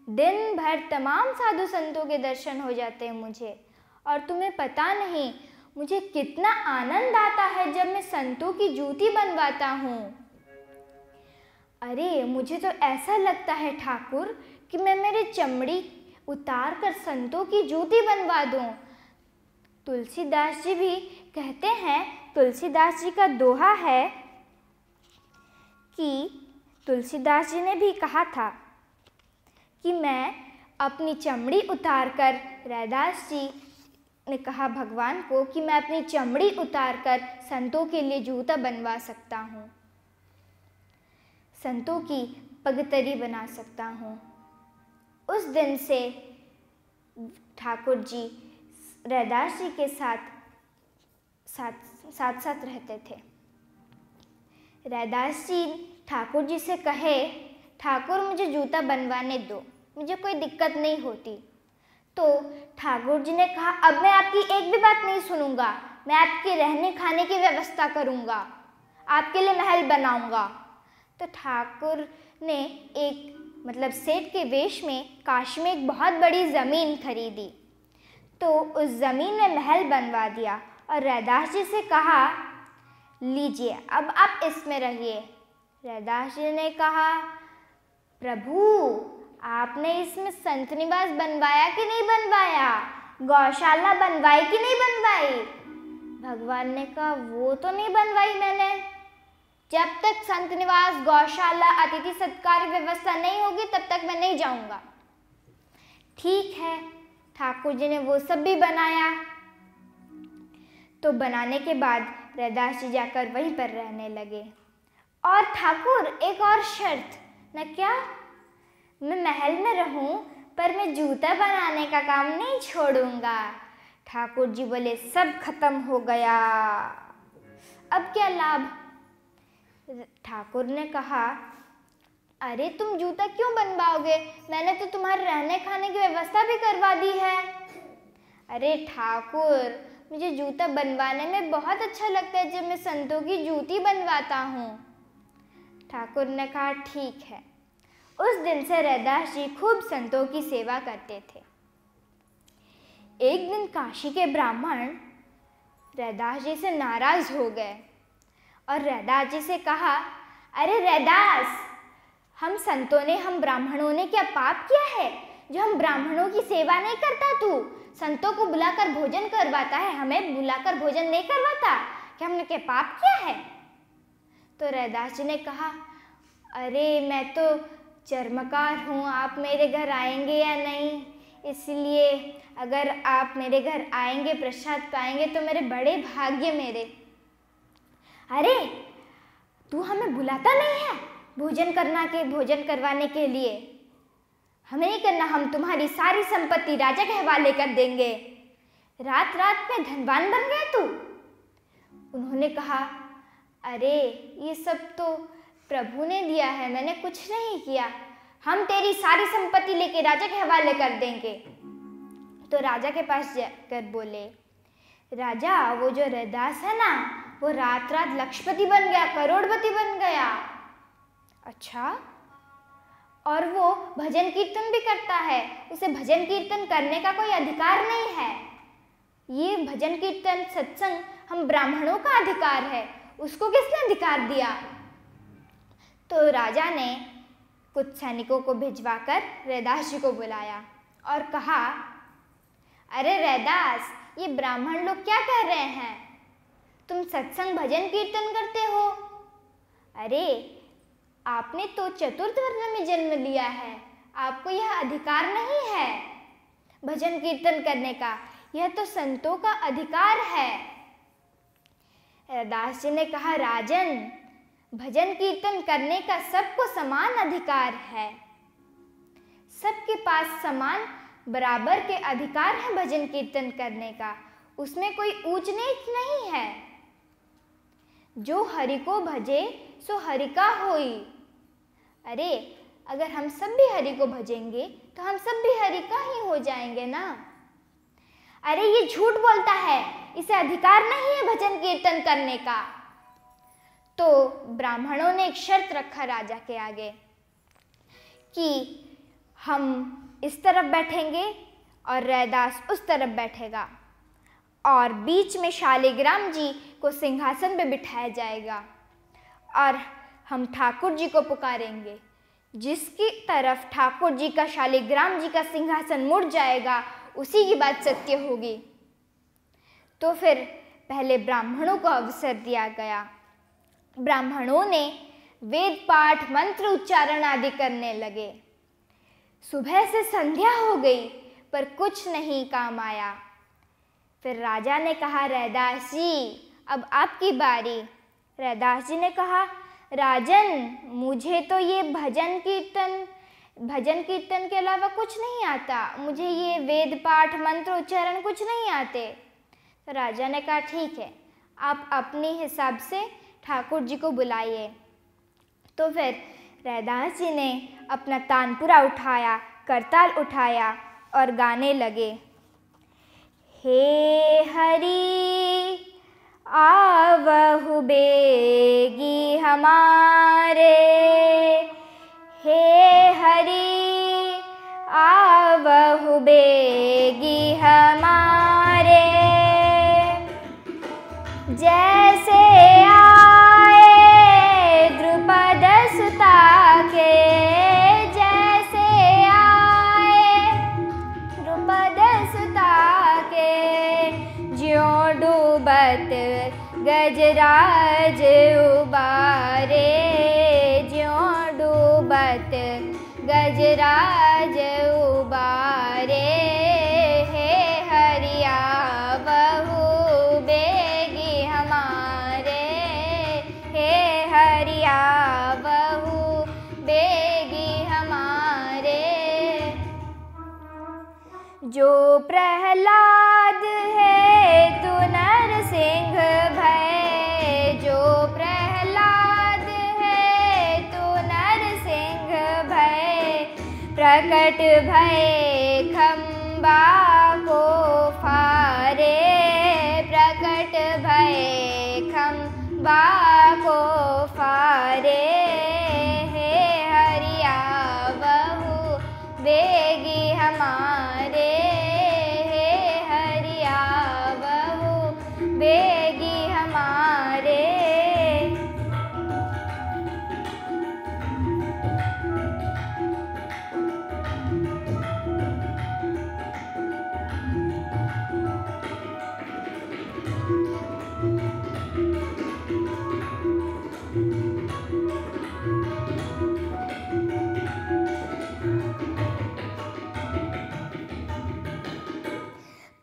S1: दिन भर तमाम साधु संतों के दर्शन हो जाते हैं मुझे, और तुम्हें पता नहीं मुझे कितना आनंद आता है जब मैं संतों की जूती बनवाता हूँ। अरे मुझे तो ऐसा लगता है ठाकुर कि मैं मेरी चमड़ी उतार कर संतों की जूती बनवा दूँ। तुलसीदास जी भी कहते हैं, तुलसीदास जी का दोहा है कि तुलसीदास जी ने भी कहा था कि मैं अपनी चमड़ी उतार कर, रैदास जी ने कहा भगवान को कि मैं अपनी चमड़ी उतार कर संतों के लिए जूता बनवा सकता हूँ, संतों की पगतरी बना सकता हूँ। उस दिन से ठाकुर जी रैदास जी के साथ साथ रहते थे। रैदास जी ठाकुर जी से कहे, ठाकुर मुझे जूता बनवाने दो, मुझे कोई दिक्कत नहीं होती। तो ठाकुर जी ने कहा, अब मैं आपकी एक भी बात नहीं सुनूंगा, मैं आपके रहने खाने की व्यवस्था करूंगा, आपके लिए महल बनाऊंगा। तो ठाकुर ने एक सेठ के वेश में काशी में एक बहुत बड़ी ज़मीन खरीदी, तो उस ज़मीन में महल बनवा दिया और रैदास जी से कहा, लीजिए अब आप इसमें रहिए। रैदास जी ने कहा, प्रभु आपने इसमें संत निवास बनवाया कि नहीं बनवाया, गौशाला बनवाई कि नहीं बनवाई? भगवान ने कहा, वो तो नहीं बनवाई मैंने, जब तक संत निवास, गौशाला, अतिथि सत्कार व्यवस्था नहीं होगी तब तक मैं नहीं जाऊंगा। ठीक है, ठाकुर जी ने वो सब भी बनाया। तो बनाने के बाद रैदास जी जाकर वहीं पर रहने लगे। और ठाकुर एक और शर्त, न क्या, मैं महल में रहूं पर मैं जूता बनाने का काम नहीं छोड़ूंगा। ठाकुर जी बोले, सब खत्म हो गया, अब क्या लाभ? ठाकुर ने कहा, अरे तुम जूता क्यों बनवाओगे, मैंने तो तुम्हारे रहने खाने की व्यवस्था भी करवा दी है। अरे ठाकुर मुझे जूता बनवाने में बहुत अच्छा लगता है जब मैं संतों की जूती बनवाता हूँ। ठाकुर ने कहा, ठीक है। उस दिन से रैदास जी खूब संतों की सेवा करते थे। एक दिन काशी के ब्राह्मण रैदास जी से नाराज हो गए और रैदास जी से कहा, अरे रैदास, हम संतों ने, हम ब्राह्मणों ने क्या पाप किया है जो हम ब्राह्मणों की सेवा नहीं करता? तू संतों को बुलाकर भोजन करवाता है, हमें बुलाकर भोजन नहीं करवाता, क्या हमने क्या पाप किया है? तो रैदास जी ने कहा, अरे मैं तो चर्मकार हूँ, आप मेरे घर आएंगे या नहीं, इसलिए अगर आप मेरे घर आएंगे, प्रसाद पाएंगे तो मेरे बड़े भाग्य मेरे। अरे तू हमें बुलाता नहीं है भोजन करवाने के लिए, हमें नहीं करना, हम तुम्हारी सारी संपत्ति राजा के हवाले कर देंगे, रात रात में धनवान बन गए तू। उन्होंने कहा, अरे ये सब तो प्रभु ने दिया है, मैंने कुछ नहीं किया, हम तेरी सारी संपत्ति लेके राजा के हवाले कर देंगे। तो राजा के पास जाकर बोले, राजा वो जो रैदास है ना, वो रात रात लक्षपति बन गया, करोड़पति बन गया। अच्छा, और वो भजन कीर्तन भी करता है, उसे भजन कीर्तन करने का कोई अधिकार नहीं है। ये भजन कीर्तन सत्संग हम ब्राह्मणों का अधिकार है, उसको किसने अधिकार दिया? तो राजा ने कुछ सैनिकों को भिजवाकर रैदास जी को बुलाया और कहा, अरे रैदास, ये ब्राह्मण लोग क्या कह रहे हैं? तुम सत्संग भजन कीर्तन करते हो? अरे आपने तो चतुर्थ वर्ण में जन्म लिया है, आपको यह अधिकार नहीं है भजन कीर्तन करने का, यह तो संतों का अधिकार है। रैदास जी ने कहा, राजन, भजन कीर्तन करने का सबको समान अधिकार है, सबके पास समान बराबर के अधिकार है भजन कीर्तन करने का, उसमें कोई ऊंच नीच नहीं है। जो हरि को भजे सो हरि का होई। अरे अगर हम सब भी हरि को भजेंगे तो हम सब भी हरि का ही हो जाएंगे ना। अरे ये झूठ बोलता है, इसे अधिकार नहीं है भजन कीर्तन करने का। तो ब्राह्मणों ने एक शर्त रखा राजा के आगे कि हम इस तरफ बैठेंगे और रैदास उस तरफ बैठेगा और बीच में शालिग्राम जी को सिंहासन पे बिठाया जाएगा और हम ठाकुर जी को पुकारेंगे। जिसकी तरफ ठाकुर जी का, शालिग्राम जी का सिंहासन मुड़ जाएगा, उसी की बात सत्य होगी। तो फिर पहले ब्राह्मणों को अवसर दिया गया। ब्राह्मणों ने वेद पाठ, मंत्र उच्चारण आदि करने लगे। सुबह से संध्या हो गई पर कुछ नहीं काम आया। फिर राजा ने कहा, रैदास जी अब आपकी बारी। रैदास जी ने कहा, राजन, मुझे तो ये भजन कीर्तन के अलावा कुछ नहीं आता, मुझे ये वेद पाठ मंत्र उच्चारण कुछ नहीं आते। तो राजा ने कहा, ठीक है, आप अपने हिसाब से ठाकुर जी को बुलाइए। तो फिर रैदास जी ने अपना तानपुरा उठाया, करताल उठाया और गाने लगे, हे हरि आवहु बेगी हमारे, हे हरि आवहु बेगी हमारे, जैसे आए द्रुपद सुता के, जैसे आए द्रुपद सुता के, ज्यों डूबत गजराज उबारे, ज्यों डूबत गजराज उबारे, हे हरि आवहु बेगी हमारे, हे हरि आवहु बेगी हमारे। जो प्रहलाद है तू नरसिंह भय, जो प्रहलाद है तू नरसिंह भय, प्रकट भय खंबा को फारे, प्रकट भय खंबा को फारे, हे हरि आवहु बेगी हमारे, हे हरि आवहु बेगी हमारे।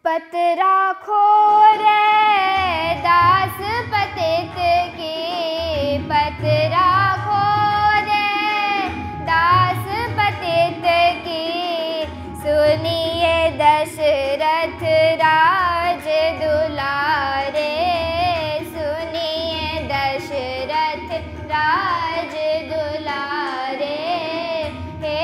S1: पत राखो रे दास पतित की, पत राखो रे दास पतित की, सुनिए दशरथ राज दुलारे, सुनिए दशरथ राज दुलारे, हे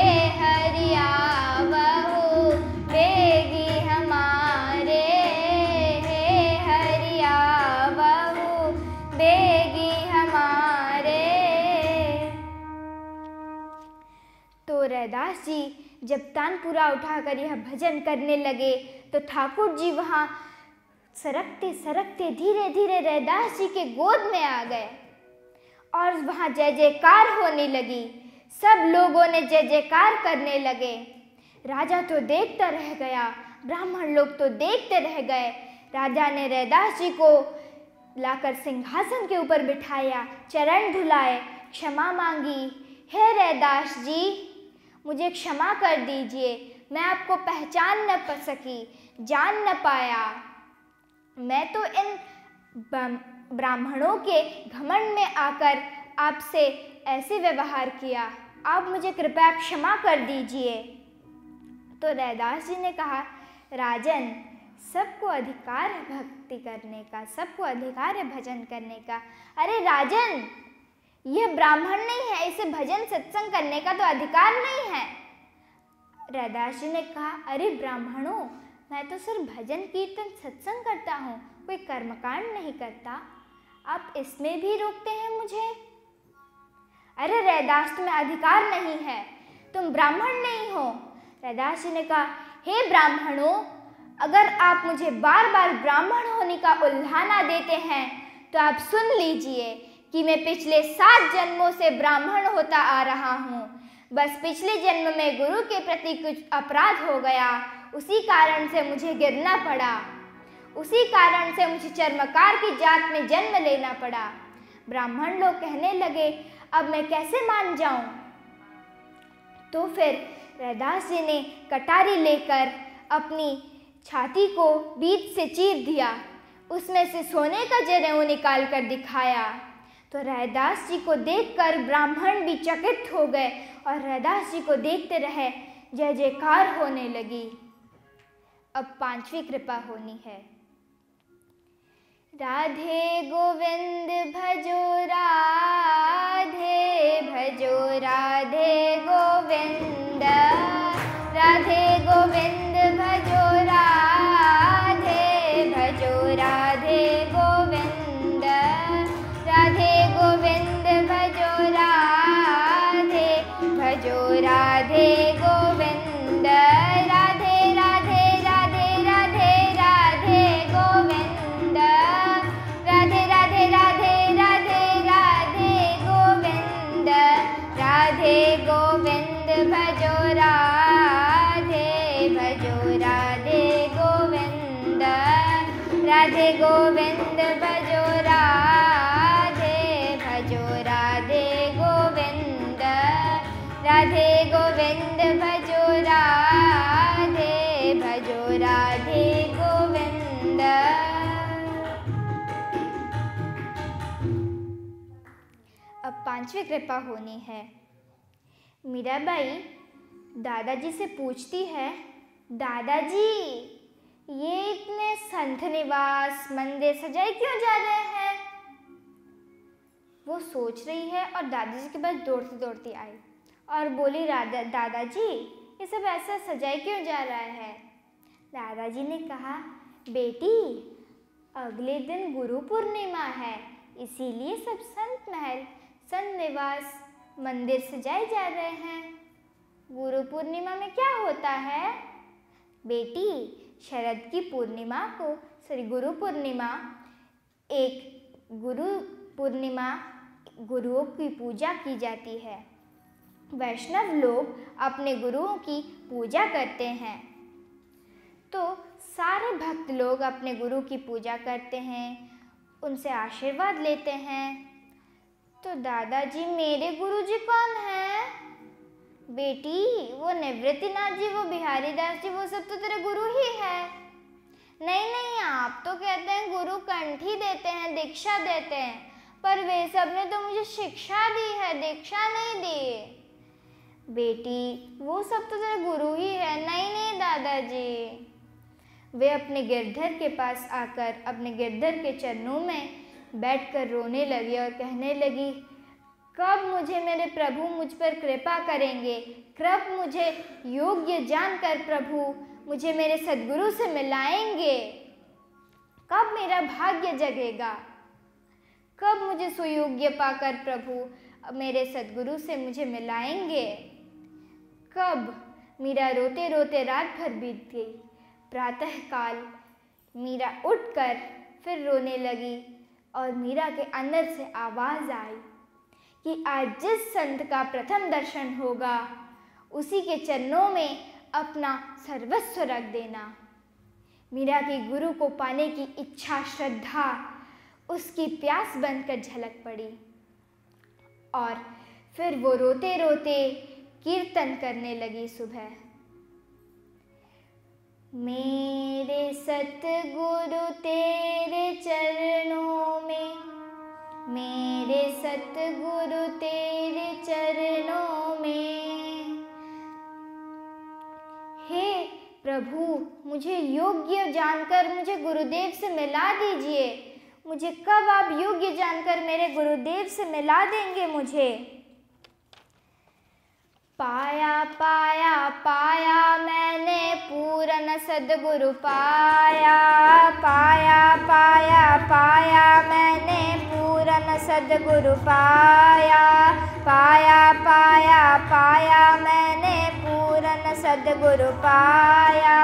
S1: तो रैदास जी जब तानपुरा उठाकर यह भजन करने लगे तो ठाकुर जी वहाँ सरकते सरकते धीरे धीरे रैदास जी के गोद में आ गए और वहाँ जय जयकार होने लगी। सब लोगों ने जय जयकार करने लगे। राजा तो देखता रह गया, ब्राह्मण लोग तो देखते रह गए। राजा ने रैदास जी को लाकर सिंहासन के ऊपर बिठाया, चरण धुलाए, क्षमा मांगी। हे रैदास जी, मुझे क्षमा कर दीजिए, मैं आपको पहचान न सकी, जान न पाया। मैं तो इन ब्राह्मणों के घमंड में आकर आपसे ऐसे व्यवहार किया, आप मुझे कृपया क्षमा कर दीजिए। तो रैदास जी ने कहा, राजन, सबको अधिकार है भक्ति करने का, सबको अधिकार है भजन करने का। अरे राजन, यह ब्राह्मण नहीं है, इसे भजन सत्संग करने का तो अधिकार नहीं है। रैदास जी ने कहा, अरे ब्राह्मणों, मैं तो सिर्फ भजन कीर्तन सत्संग करता हूँ, कोई कर्मकांड नहीं करता, आप इसमें भी रोकते हैं मुझे। अरे रैदास, तुम्हें अधिकार नहीं है, तुम ब्राह्मण नहीं हो। रैदास जी ने कहा, हे ब्राह्मणों, अगर आप मुझे बार बार ब्राह्मण होने का उल्हाना देते हैं तो आप सुन लीजिए कि मैं पिछले 7 जन्मों से ब्राह्मण होता आ रहा हूँ। बस पिछले जन्म में गुरु के प्रति कुछ अपराध हो गया, उसी कारण से मुझे गिरना पड़ा, उसी कारण से मुझे चर्मकार की जात में जन्म लेना पड़ा। ब्राह्मण लोग कहने लगे, अब मैं कैसे मान जाऊं? तो फिर रैदास जी ने कटारी लेकर अपनी छाती को बीच से चीर दिया, उसमें से सोने का जनेऊ निकाल कर दिखाया। तो रैदास जी को देखकर ब्राह्मण भी चकित हो गए और रैदास जी को देखते रहे, जय जयकार होने लगी। अब 5वीं कृपा होनी है। राधे गोविंद भजो, राधे भजो, राधे गोविंद, राधे गोविंद भजो, राधे भजो, राधे गोविंद, राधे गोविंद भजो, राधे भजो, राधे गोविंद, राधे राधे राधे राधे राधे गोविंद, राधे राधे राधे राधे राधे गोविंद, राधे गोविंद भजो, राधे भजो, राधे गोविंद, राधे गोविंद भजो, राधे भजो, राधे गोविंद, राधे गोविंद भजो, राधे भजो, राधे गोविंद। अब 5वीं कृपा होनी है। मीराबाई दादाजी से पूछती है, दादाजी, ये इतने संत निवास मंदिर सजाए क्यों जा रहे हैं? वो सोच रही है और दादाजी के पास दौड़ती दौड़ती आई और बोली, दादाजी, ये सब ऐसा सजाए क्यों जा रहा है? दादाजी ने कहा, बेटी, अगले दिन गुरु पूर्णिमा है, इसीलिए सब संत महल, संत निवास, मंदिर सजाए जा रहे हैं। गुरु पूर्णिमा में क्या होता है? बेटी, शरद की पूर्णिमा को गुरु पूर्णिमा, एक गुरु पूर्णिमा, गुरुओं की पूजा की जाती है। वैष्णव लोग अपने गुरुओं की पूजा करते हैं, तो सारे भक्त लोग अपने गुरु की पूजा करते हैं, उनसे आशीर्वाद लेते हैं। तो दादाजी, मेरे गुरुजी कौन हैं? बेटी, वो निवृत्तिनाथ जी, वो बिहारी दास जी, वो सब तो तेरे गुरु ही है। नहीं नहीं, आप तो कहते हैं गुरु कंठी देते हैं, दीक्षा देते हैं, पर वे सब ने तो मुझे शिक्षा दी है, दीक्षा नहीं दी। बेटी, वो सब तो तेरे गुरु ही है। नहीं नहीं दादाजी। वे अपने गिरधर के पास आकर अपने गिरधर के चरणों में बैठकर रोने लगी और कहने लगी, कब मुझे मेरे प्रभु मुझ पर कृपा करेंगे? कब मुझे योग्य जानकर प्रभु मुझे मेरे सद्गुरु से मिलाएंगे? कब मेरा भाग्य जगेगा? कब मुझे सुयोग्य पाकर प्रभु मेरे सद्गुरु से मुझे मिलाएंगे? अब मीरा रोते रोते रात भर बीत गई। प्रातःकाल मीरा उठकर फिर रोने लगी और मीरा के अंदर से आवाज़ आई कि आज जिस संत का प्रथम दर्शन होगा उसी के चरणों में अपना सर्वस्व रख देना। मीरा के गुरु को पाने की इच्छा, श्रद्धा उसकी प्यास बनकर झलक पड़ी और फिर वो रोते रोते कीर्तन करने लगी। सुबह मेरे सतगुरु तेरे चरणों में, मेरे सतगुरु तेरे चरणों में, हे प्रभु मुझे योग्य जानकर मुझे गुरुदेव से मिला दीजिए। मुझे कब आप योग्य जानकर मेरे गुरुदेव से मिला देंगे मुझे। पाया पाया पाया मैंने पूर्ण सद्गुरु पाया, पाया पाया पाया मैंने पूर्ण सद्गुरु पाया, पाया पाया पाया मैंने पूर्ण सद्गुरु पाया।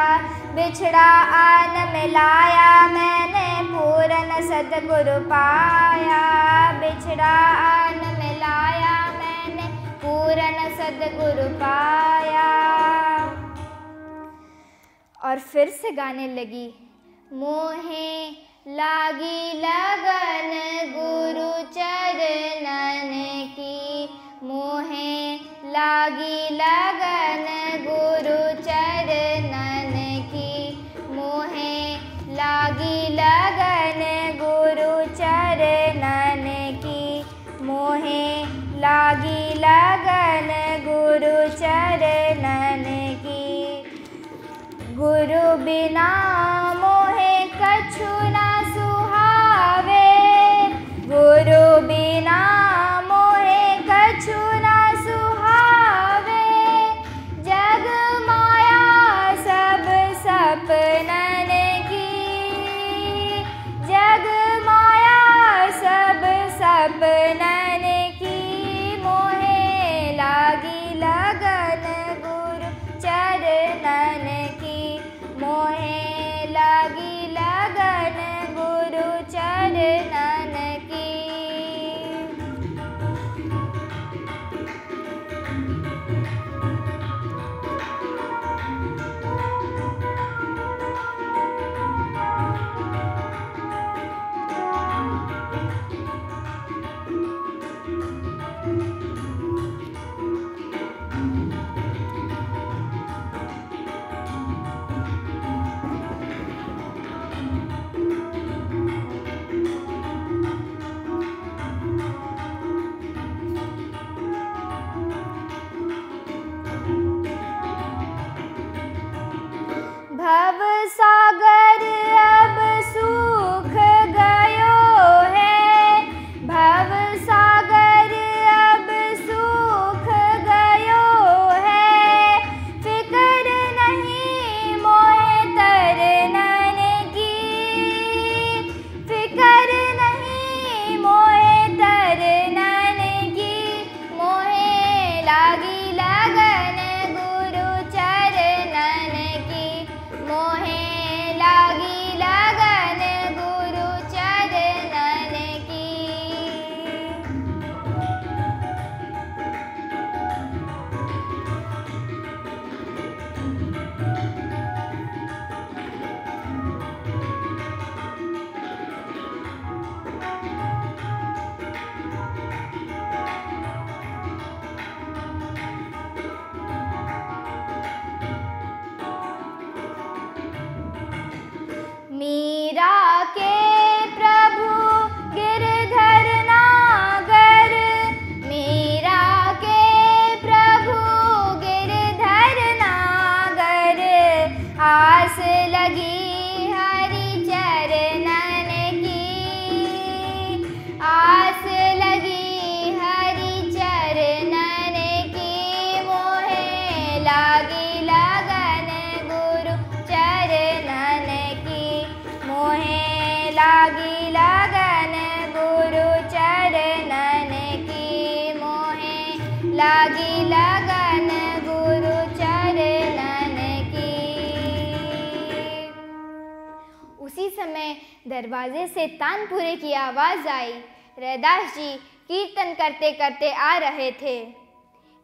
S1: बिछड़ा आन मिलाया मैंने पूर्ण सद्गुरु पाया, बिछड़ा आन मिलाया मैंने पूर्ण सद्गुरु पाया। और फिर से गाने लगी। मोहे लागी लगन गुरु चरणन की, मोहे लागी लगन गुरु चरणन की, मोहे लागी लगन गुरु चरणन की, मोहे लागी लगन गुरु चरणन की। गुरु बिना मोहे कछु ना सुहावे, गुरु बिना मोहे कछु ना सुहावे। जग माया सब सपनन की, जग माया सब सपनन की। मोहे लागी लगन गुरु चरणन की, मोहे लागी लगन गुरु चरणन की। भव सागर अब सूख गयो है, भव सागर अब सूख गयो है। फिक्र नहीं मोहे तरनन की, फिक्र नहीं मोहे तरनन की। मोहे लागी लगन गुरु चरणन की, मोहे लागी लगन गुरु चरणन की। मीरा के प्रभु गिरधर नागर, मीरा के प्रभु गिरधर नागर। आस लगी हरि चरणन की, आस लगी हरि चरणन की। मोहे लागी लगन गुरु चरणन की, मोहे लागी लगन गुरु चरणन की, मोहे लागी लगन गुरु चरणन दरवाजे से तानपुरे की आवाज़ आई। रैदास जी कीर्तन करते करते आ रहे थे।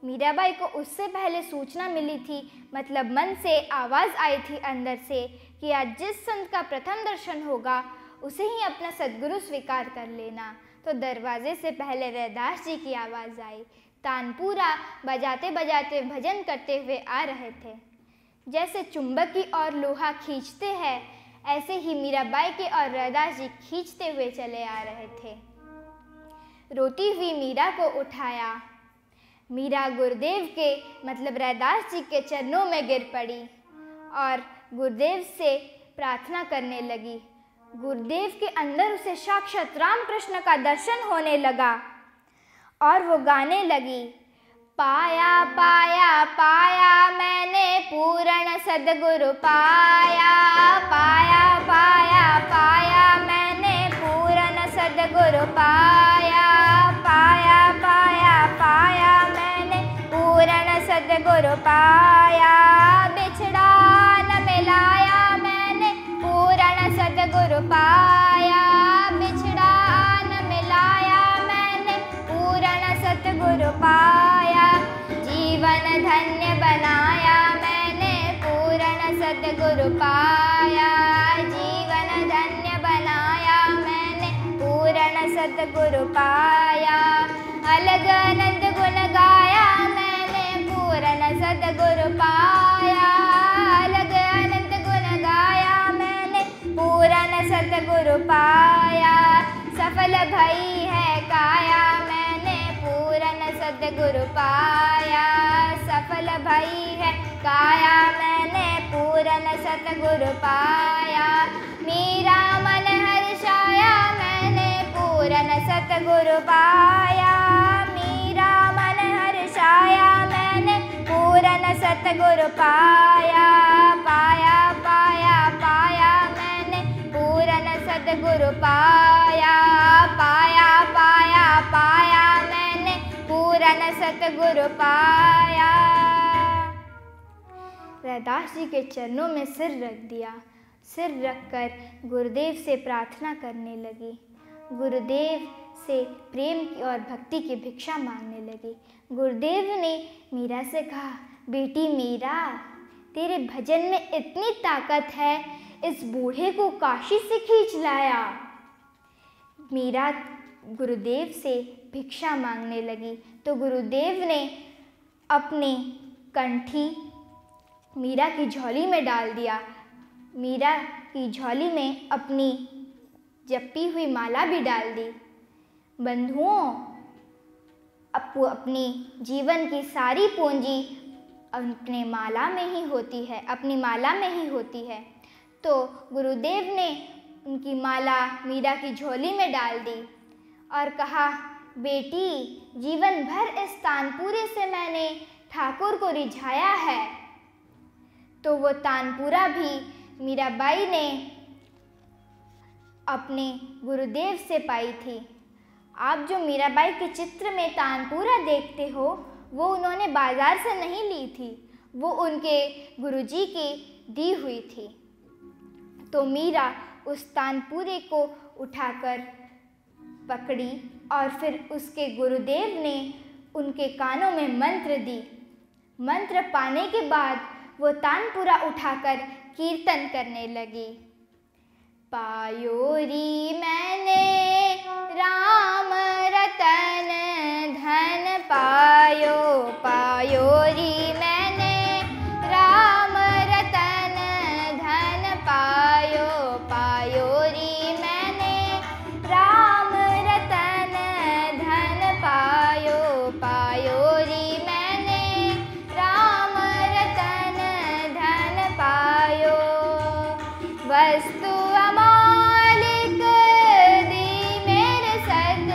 S1: मीराबाई को उससे पहले सूचना मिली थी, मतलब मन से आवाज़ आई थी अंदर से कि आज जिस संत का प्रथम दर्शन होगा उसे ही अपना सद्गुरु स्वीकार कर लेना। तो दरवाजे से पहले रैदास जी की आवाज़ आई। तानपुरा बजाते बजाते भजन करते हुए आ रहे थे। जैसे चुंबक की ओर लोहा खींचते हैं, ऐसे ही मीराबाई के और रैदास जी खींचते हुए चले आ रहे थे। रोती हुई मीरा को उठाया। मीरा गुरुदेव के मतलब रैदास जी के चरणों में गिर पड़ी और गुरुदेव से प्रार्थना करने लगी। गुरुदेव के अंदर उसे साक्षात रामकृष्ण का दर्शन होने लगा और वो गाने लगी, पाया पाया पाया मैंने पूर्ण सद्गुरु पाया, पाया पाया पाया मैंने पूर्ण सद्गुरु पाया, पाया पाया पाया मैंने पूर्ण सद्गुरु पाया, बिछड़ा न मिलाया मैंने पूर्ण सद्गुरु पाया, बिछड़ा न मिलाया मैंने पूर्ण सद्गुरु पाया, जीवन धन्य बनाया मैंने पूर्ण सद्गुरु पाया, जीवन धन्य बनाया मैंने पूर्ण सद्गुरु पाया, अलग अनंत गुण गाया मैंने पूर्ण सद्गुरु पाया, अलग अनंत गुण गाया मैंने पूर्ण सद्गुरु पाया, सफल भई है काया मैंने पूर्ण सद्गुरु पाया, सफल भई है काया मैंने पूर्ण सद्गुरु पाया, मेरा मन हर्षाया मैंने पूर्ण सद्गुरु पाया, मेरा मन हर्षाया मैंने पूर्ण सद्गुरु पाया, पाया पाया पाया मैंने पूर्ण सद्गुरु पाया, पाया पाया पाया मैंने पूर्ण सद्गुरु पाया। रैदास जी के चरणों में सिर रख दिया। सिर रखकर गुरुदेव से प्रार्थना करने लगी। गुरुदेव से प्रेम की और भक्ति की भिक्षा मांगने लगी। गुरुदेव ने मीरा से कहा, बेटी मीरा, तेरे भजन में इतनी ताकत है, इस बूढ़े को काशी से खींच लाया। मीरा गुरुदेव से भिक्षा मांगने लगी तो गुरुदेव ने अपनी कंठी मीरा की झोली में डाल दिया। मीरा की झोली में अपनी जपी हुई माला भी डाल दी। बंधुओं, अपनी जीवन की सारी पूंजी अपने माला में ही होती है, अपनी माला में ही होती है। तो गुरुदेव ने उनकी माला मीरा की झोली में डाल दी और कहा, बेटी, जीवन भर इस तानपुरे से मैंने ठाकुर को रिझाया है। तो वो तानपुरा भी मीराबाई ने अपने गुरुदेव से पाई थी। आप जो मीराबाई के चित्र में तानपुरा देखते हो, वो उन्होंने बाजार से नहीं ली थी, वो उनके गुरुजी की दी हुई थी। तो मीरा उस तानपुरे को उठाकर पकड़ी और फिर उसके गुरुदेव ने उनके कानों में मंत्र दी। मंत्र पाने के बाद वो तानपुरा उठाकर कीर्तन करने लगी। पायोरी मैंने राम रतन धन पायो, पायोरी मैंने राम रतन धन पायो, पायोरी मैंने राम रतन धन पायो, पायोरी मैंने राम रतन धन पायो, वस्तु अमालिक दी मेरे सद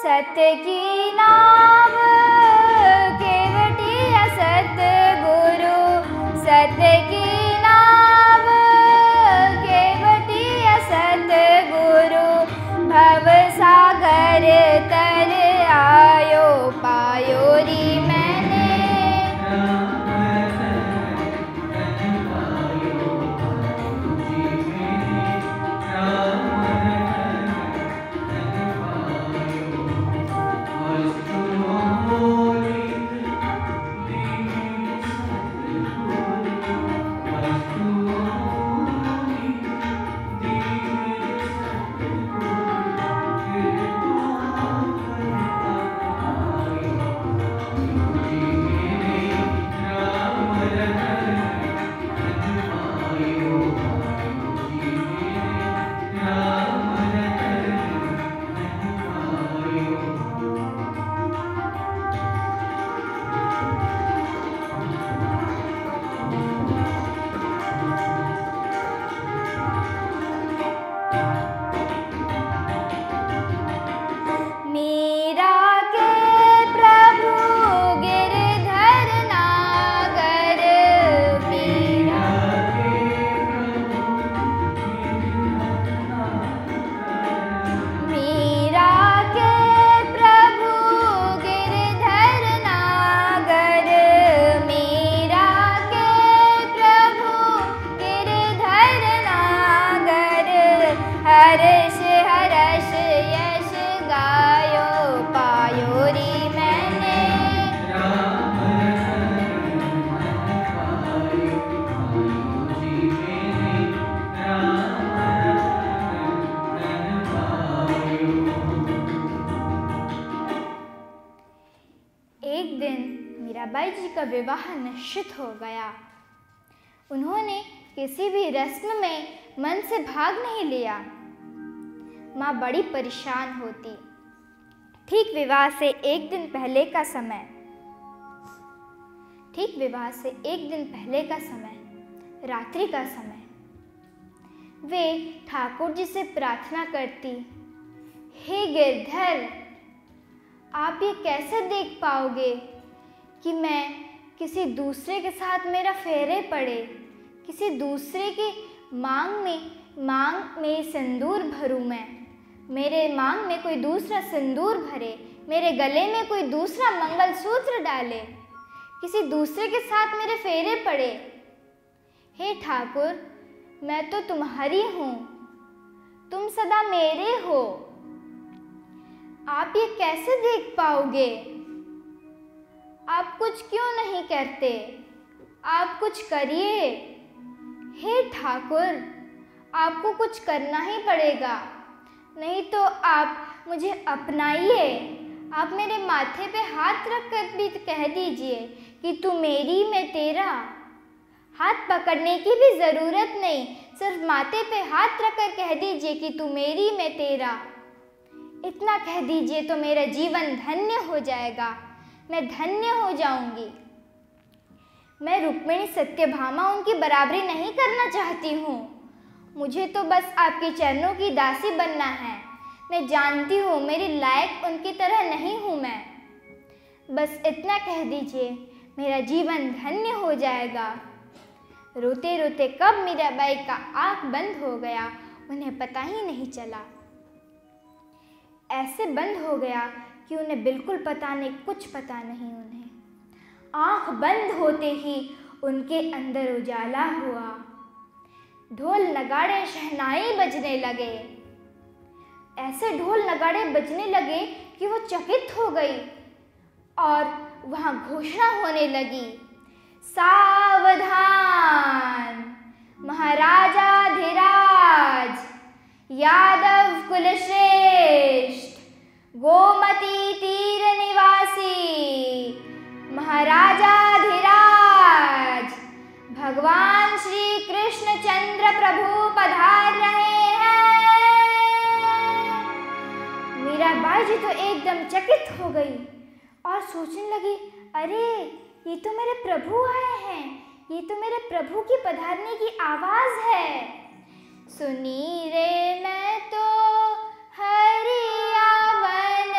S1: सत्य की नाव केवटी असत गुरु, सत्य की नाव केवटी असत गुरु, भव सागर तर आयो पायो री मैंने। हर्ष हर्ष यश गायो पायो री मैंने। एक दिन मीराबाई जी का विवाह निश्चित हो गया। उन्होंने किसी भी रस्म में मन से भाग नहीं लिया। माँ बड़ी परेशान होती। ठीक विवाह से एक दिन पहले का समय, रात्रि का समय, वे ठाकुर जी से प्रार्थना करती, हे गिरधर, आप ये कैसे देख पाओगे कि मैं किसी दूसरे के साथ मेरा फेरे पड़े, किसी दूसरे की मांग में सिंदूर भरूं मैं, मेरे मांग में कोई दूसरा सिंदूर भरे, मेरे गले में कोई दूसरा मंगलसूत्र डाले, किसी दूसरे के साथ मेरे फेरे पड़े। हे ठाकुर, मैं तो तुम्हारी हूँ, तुम सदा मेरे हो, आप ये कैसे देख पाओगे? आप कुछ क्यों नहीं करते? आप कुछ करिए। हे ठाकुर, आपको कुछ करना ही पड़ेगा, नहीं तो आप मुझे अपनाइए। आप मेरे माथे पे हाथ रख कर भी कह दीजिए कि तू मेरी मैं तेरा। हाथ पकड़ने की भी ज़रूरत नहीं, सिर्फ माथे पे हाथ रख कर कह दीजिए कि तू मेरी मैं तेरा। इतना कह दीजिए तो मेरा जीवन धन्य हो जाएगा, मैं धन्य हो जाऊंगी। मैं रुक्मिणी सत्यभामा उनकी बराबरी नहीं करना चाहती हूँ, मुझे तो बस आपके चरणों की दासी बनना है। मैं जानती हूँ मेरी लायक उनकी तरह नहीं हूँ मैं। बस इतना कह दीजिए, मेरा जीवन धन्य हो जाएगा। रोते रोते कब मीराबाई का आँख बंद हो गया, उन्हें पता ही नहीं चला। ऐसे बंद हो गया कि उन्हें बिल्कुल पता नहीं, कुछ पता नहीं उन्हें। आँख बंद होते ही उनके अंदर उजाला हुआ। ढोल नगाड़े शहनाई बजने लगे। ऐसे ढोल नगाड़े बजने लगे कि वो चकित हो गई और वहाँ घोषणा होने लगी, सावधान, महाराजाधिराज, यादव कुलश्रेष्ठ, गोमती तीर निवासी, महाराजाधिराज भगवान श्री कृष्णचंद्र प्रभु पधार रहे हैं। मीराबाई जी तो एकदम चकित हो गई और सोचने लगी, अरे ये तो मेरे प्रभु आए हैं, ये तो मेरे प्रभु की पधारने की आवाज़ है। सुनी रे मैं तो हरि आवन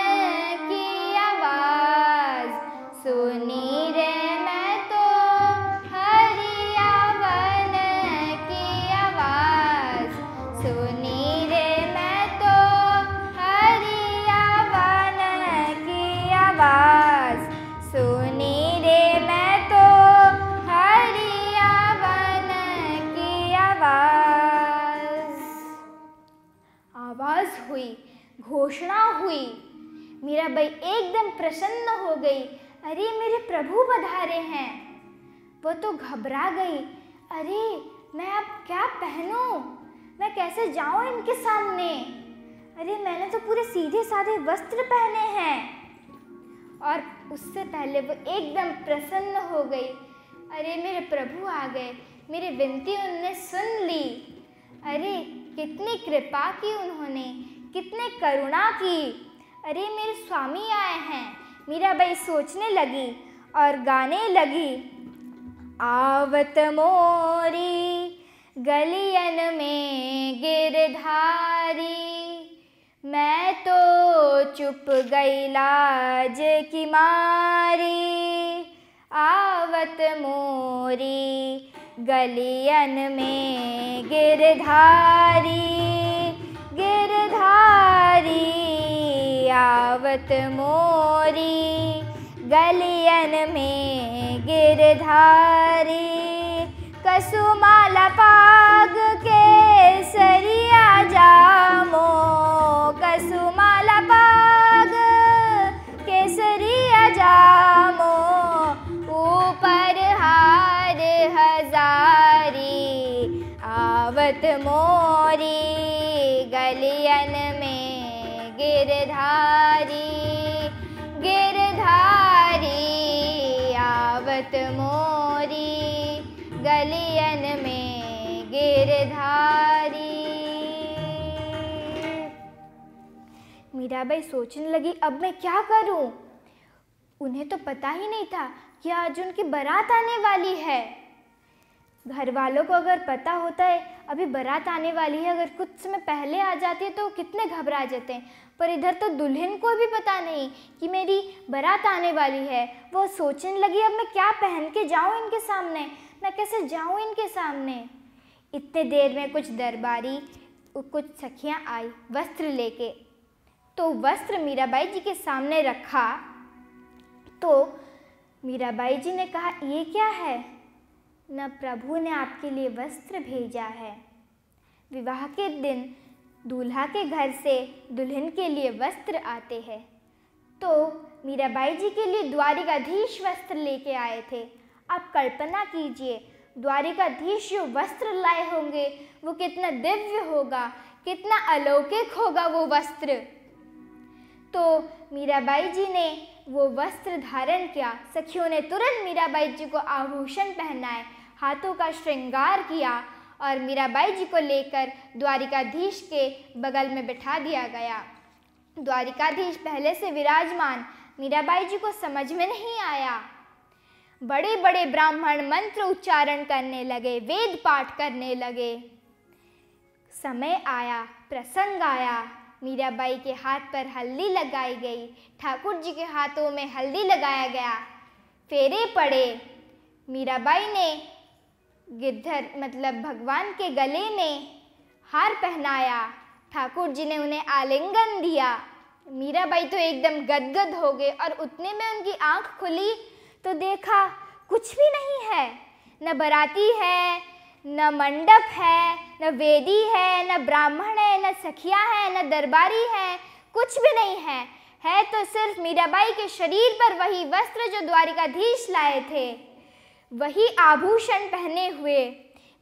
S1: सुनी रे मैं तो हरिया वन की आवाज़, सुनी रे मैं तो हरिया वन की आवाज़, सुनी रे मैं तो हरिया वन की आवाज़। आवाज़ हुई, घोषणा हुई। मीराबाई एकदम प्रसन्न हो गई। अरे मेरे प्रभु पधारे हैं। वो तो घबरा गई। अरे मैं अब क्या पहनूं, मैं कैसे जाऊं इनके सामने। अरे मैंने तो पूरे सीधे साधे वस्त्र पहने हैं। और उससे पहले वो एकदम प्रसन्न हो गई। अरे मेरे प्रभु आ गए, मेरी विनती उन्होंने सुन ली। अरे कितनी कृपा की उन्होंने, कितने करुणा की। अरे मेरे स्वामी आए हैं। मीराबाई सोचने लगी और गाने लगी। आवत मोरी गलियन में गिरधारी, मैं तो चुप गई लाज की मारी। आवत मोरी गलियन में गिरधारी, गिरधारी आवत मोरी गलियन में गिरधारी। कसुमाला पाग केसरिया जामो, कसुमाला पाग केसरिया जामो। ऊपर हार हजारी, आवत मोरी गलियन में गिरधारी, गिरधारी आवत मोरी गलियन में गिरधारी। मीराबाई सोचने लगी, अब मैं क्या करूं। उन्हें तो पता ही नहीं था कि आज उनकी बारात आने वाली है। घर वालों को अगर पता होता है अभी बारात आने वाली है, अगर कुछ समय पहले आ जाती है तो कितने घबरा जाते हैं। पर इधर तो दुल्हन को भी पता नहीं कि मेरी बारात आने वाली है। वो सोचने लगी, अब मैं क्या पहन के जाऊं इनके सामने, मैं कैसे जाऊं इनके सामने। इतने देर में कुछ दरबारी, कुछ सखियां आई वस्त्र लेके। तो वस्त्र मीराबाई जी के सामने रखा तो मीराबाई जी ने कहा, ये क्या है। न प्रभु ने आपके लिए वस्त्र भेजा है। विवाह के दिन दूल्हा के घर से दुल्हन के लिए वस्त्र आते हैं। तो मीराबाई जी के लिए द्वारिकाधीश वस्त्र लेके आए थे। आप कल्पना कीजिए, द्वारिकाधीश जो वस्त्र लाए होंगे वो कितना दिव्य होगा, कितना अलौकिक होगा वो वस्त्र। तो मीराबाई जी ने वो वस्त्र धारण किया। सखियों ने तुरंत मीराबाई जी को आभूषण पहनाए, हाथों का श्रृंगार किया और मीराबाई जी को लेकर द्वारिकाधीश के बगल में बिठा दिया गया। द्वारिकाधीश पहले से विराजमान, मीराबाई जी को समझ में नहीं आया। बड़े बड़े ब्राह्मण मंत्र उच्चारण करने लगे, वेद पाठ करने लगे। समय आया, प्रसंग आया, मीराबाई के हाथ पर हल्दी लगाई गई, ठाकुर जी के हाथों में हल्दी लगाया गया, फेरे पड़े। मीराबाई ने गिरधर मतलब भगवान के गले में हार पहनाया, ठाकुर जी ने उन्हें आलिंगन दिया। मीराबाई तो एकदम गदगद हो गए और उतने में उनकी आंख खुली तो देखा कुछ भी नहीं है। न बाराती है, न मंडप है, न वेदी है, न ब्राह्मण है, न सखियां हैं, न दरबारी है, कुछ भी नहीं है। है तो सिर्फ मीराबाई के शरीर पर वही वस्त्र जो द्वारिकाधीश लाए थे, वही आभूषण पहने हुए।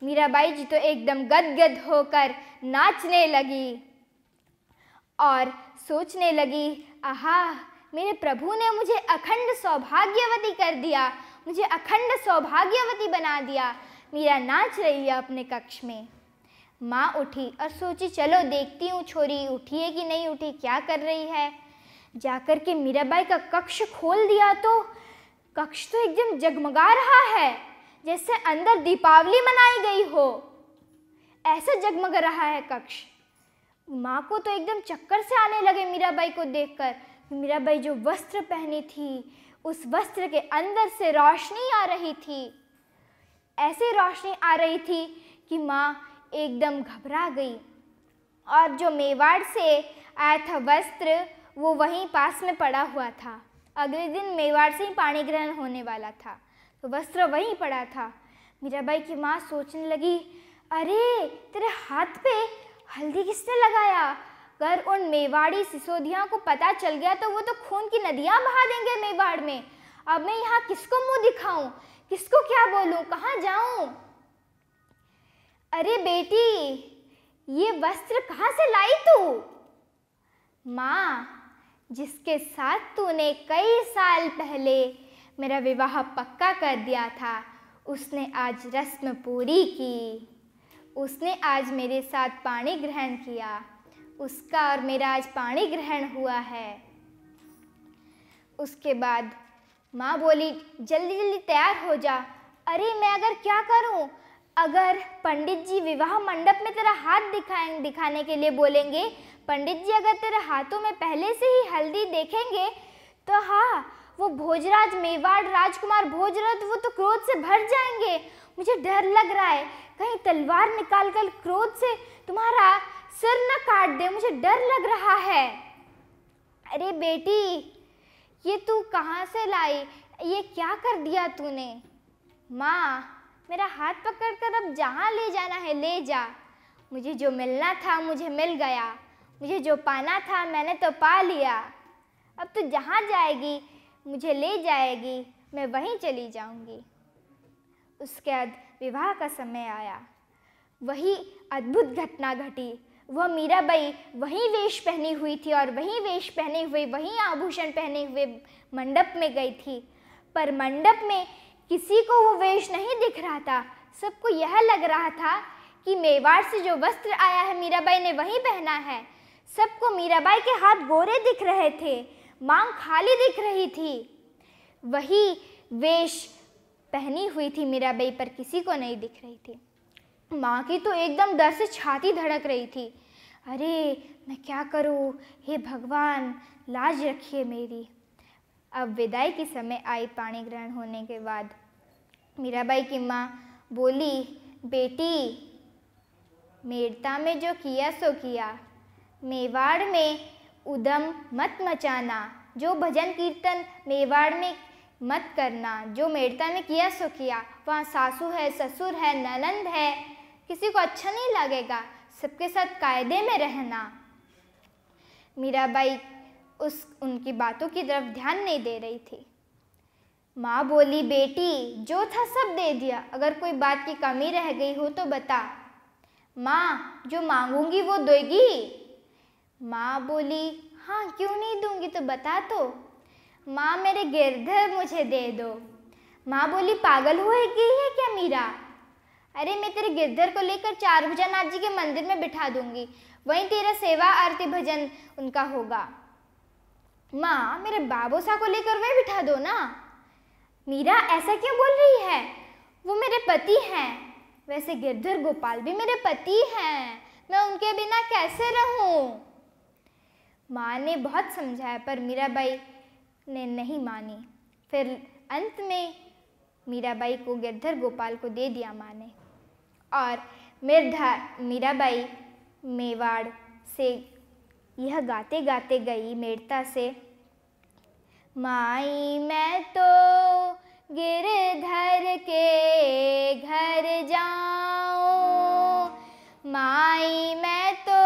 S1: मीराबाई जी तो एकदम गदगद होकर नाचने लगी और सोचने लगी, आहा, मेरे प्रभु ने मुझे अखंड सौभाग्यवती कर दिया, मुझे अखंड सौभाग्यवती बना दिया। मीरा नाच रही है अपने कक्ष में। माँ उठी और सोची, चलो देखती हूँ छोरी उठी है कि नहीं उठी, क्या कर रही है। जाकर के मीराबाई का कक्ष खोल दिया तो कक्ष तो एकदम जगमगा रहा है, जैसे अंदर दीपावली मनाई गई हो, ऐसा जगमग रहा है कक्ष। माँ को तो एकदम चक्कर से आने लगे मीराबाई को देखकर। मीराबाई जो वस्त्र पहनी थी उस वस्त्र के अंदर से रोशनी आ रही थी। ऐसी रोशनी आ रही थी कि माँ एकदम घबरा गई। और जो मेवाड़ से आया था वस्त्र, वो वहीं पास में पड़ा हुआ था। अगले दिन मेवाड़ से ही पाणी ग्रहण होने वाला था, तो वस्त्र वहीं पड़ा था। मीराबाई की माँ सोचने लगी, अरे तेरे हाथ पे हल्दी किसने लगाया? अगर उन मेवाड़ी सिसोदियों को पता चल गया तो वो तो खून की नदियाँ बहा देंगे मेवाड़ में। अब मैं यहाँ किसको मुँह दिखाऊं, किसको क्या बोलूं, कहाँ जाऊं? अरे बेटी, ये वस्त्र कहाँ से लाई तू? माँ, जिसके साथ तूने कई साल पहले मेरा विवाह पक्का कर दिया था, उसने आज रस्म पूरी की। उसने आज मेरे साथ पाणी ग्रहण किया। उसका और मेरा आज पाणी ग्रहण हुआ है। उसके बाद माँ बोली, जल्दी जल्दी तैयार हो जा। अरे मैं अगर क्या करूं? अगर पंडित जी विवाह मंडप में तेरा हाथ दिखाने के लिए बोलेंगे, पंडित जी अगर तेरे हाथों में पहले से ही हल्दी देखेंगे तो हाँ, वो भोजराज, मेवाड़ राजकुमार भोजराज, वो तो क्रोध से भर जाएंगे। मुझे डर लग रहा है, कहीं तलवार निकाल कर क्रोध से तुम्हारा सिर न काट दे, मुझे डर लग रहा है। अरे बेटी, ये तू कहाँ से लाई? ये क्या कर दिया तूने? माँ, मेरा हाथ पकड़ कर अब जहाँ ले जाना है ले जा। मुझे जो मिलना था मुझे मिल गया, मुझे जो पाना था मैंने तो पा लिया। अब तू जहाँ जाएगी मुझे ले जाएगी, मैं वहीं चली जाऊंगी। उसके बाद विवाह का समय आया। वही अद्भुत घटना घटी। वह मीराबाई वही वेश पहनी हुई थी और वही वेश पहने हुए, वही आभूषण पहने हुए मंडप में गई थी। पर मंडप में किसी को वो वेश नहीं दिख रहा था। सबको यह लग रहा था कि मेवाड़ से जो वस्त्र आया है मीराबाई ने वही पहना है। सबको मीराबाई के हाथ गोरे दिख रहे थे, मांग खाली दिख रही थी। वही वेश पहनी हुई थी मीराबाई, पर किसी को नहीं दिख रही थी। माँ की तो एकदम डर से छाती धड़क रही थी। अरे मैं क्या करूँ? हे भगवान, लाज रखिए मेरी। अब विदाई की समय आई। पाणी ग्रहण होने के बाद मीराबाई की माँ बोली, बेटी, मेड़ता में जो किया सो किया, मेवाड़ में उदम मत मचाना। जो भजन कीर्तन मेवाड़ में मत करना। जो मेड़ता में किया सो किया। वहाँ सासू है, ससुर है, ननंद है, किसी को अच्छा नहीं लगेगा। सबके साथ कायदे में रहना। मीराबाई उनकी बातों की तरफ ध्यान नहीं दे रही थी। माँ बोली, बेटी, जो था सब दे दिया, अगर कोई बात की कमी रह गई हो तो बता। माँ, जो मांगूंगी वो देगी? माँ बोली, हाँ क्यों नहीं दूंगी, तो बता तो। माँ, मेरे गिरधर मुझे दे दो। माँ बोली, पागल हुए की है क्या मीरा? अरे मैं तेरे गिरधर को लेकर चारभुजानाथ जी के मंदिर में बिठा दूंगी, वहीं तेरा सेवा आरती भजन उनका होगा। माँ, मेरे बाबूसा को लेकर वहीं बिठा दो ना। मीरा ऐसा क्यों बोल रही है? वो मेरे पति हैं। वैसे गिरधर गोपाल भी मेरे पति हैं, मैं उनके बिना कैसे रहूं? माँ ने बहुत समझाया पर मीराबाई ने नहीं मानी। फिर अंत में मीराबाई को गिरधर गोपाल को दे दिया माँ ने। और मीराबाई मेवाड़ से यह गाते गाते गई मेड़ता से, माई मैं तो गिरधर के घर जाऊं, माई मैं तो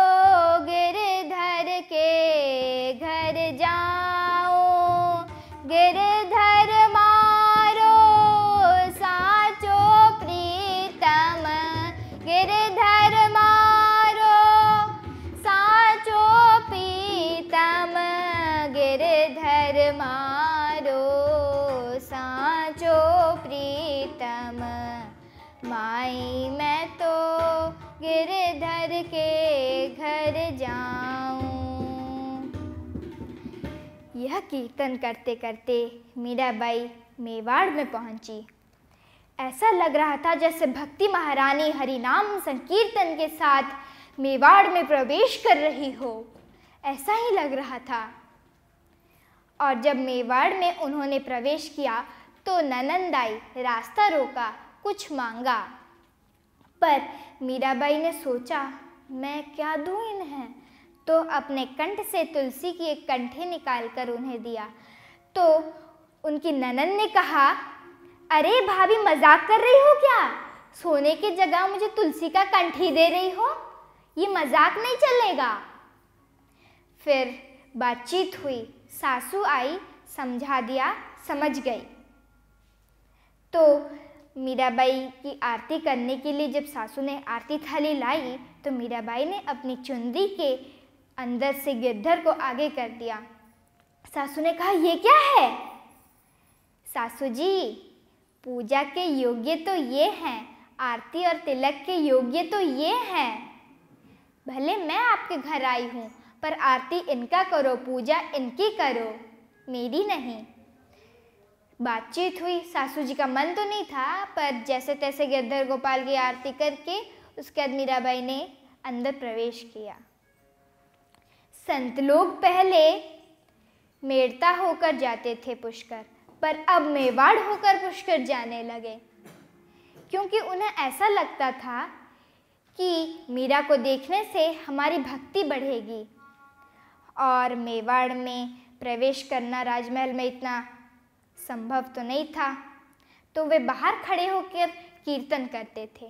S1: गिरधर के घर जाऊं, गिरधर मारो साचो प्रीतम, गिरधर मारो साचो प्रीतम, गिरधर मारो साचो प्रीतम, माई मैं तो गिरधर के घर जाऊं। यह कीर्तन करते करते मीराबाई मेवाड़ में पहुंची। ऐसा लग रहा था जैसे भक्ति महारानी हरिनाम संकीर्तन के साथ मेवाड़ में प्रवेश कर रही हो, ऐसा ही लग रहा था। और जब मेवाड़ में उन्होंने प्रवेश किया तो ननंद आई, रास्ता रोका, कुछ मांगा। पर मीराबाई ने सोचा, मैं क्या दूँ इन्हें, तो अपने कंठ से तुलसी की एक कंठी निकालकर उन्हें दिया। तो उनकी ननंद ने कहा, अरे भाभी, मजाक कर रही हो क्या? सोने की जगह मुझे तुलसी का कंठी दे रही हो? ये मजाक नहीं चलेगा। फिर बातचीत हुई, सासू आई, समझा दिया, समझ गई। तो मीराबाई की आरती करने के लिए जब सासू ने आरती थाली लाई तो मीराबाई ने अपनी चुंदी के अंदर से गिरधर को आगे कर दिया। सासू ने कहा, ये क्या है? सासू जी, पूजा के योग्य तो ये हैं, आरती और तिलक के योग्य तो ये हैं। भले मैं आपके घर आई हूँ, पर आरती इनका करो, पूजा इनकी करो, मेरी नहीं। बातचीत हुई। सासू जी का मन तो नहीं था, पर जैसे तैसे गिरधर गोपाल की आरती करके उसके बाद मीराबाई ने अंदर प्रवेश किया। संत लोग पहले मेड़ता होकर जाते थे पुष्कर, पर अब मेवाड़ होकर पुष्कर जाने लगे, क्योंकि उन्हें ऐसा लगता था कि मीरा को देखने से हमारी भक्ति बढ़ेगी। और मेवाड़ में प्रवेश करना राजमहल में इतना संभव तो नहीं था, तो वे बाहर खड़े होकर कीर्तन करते थे।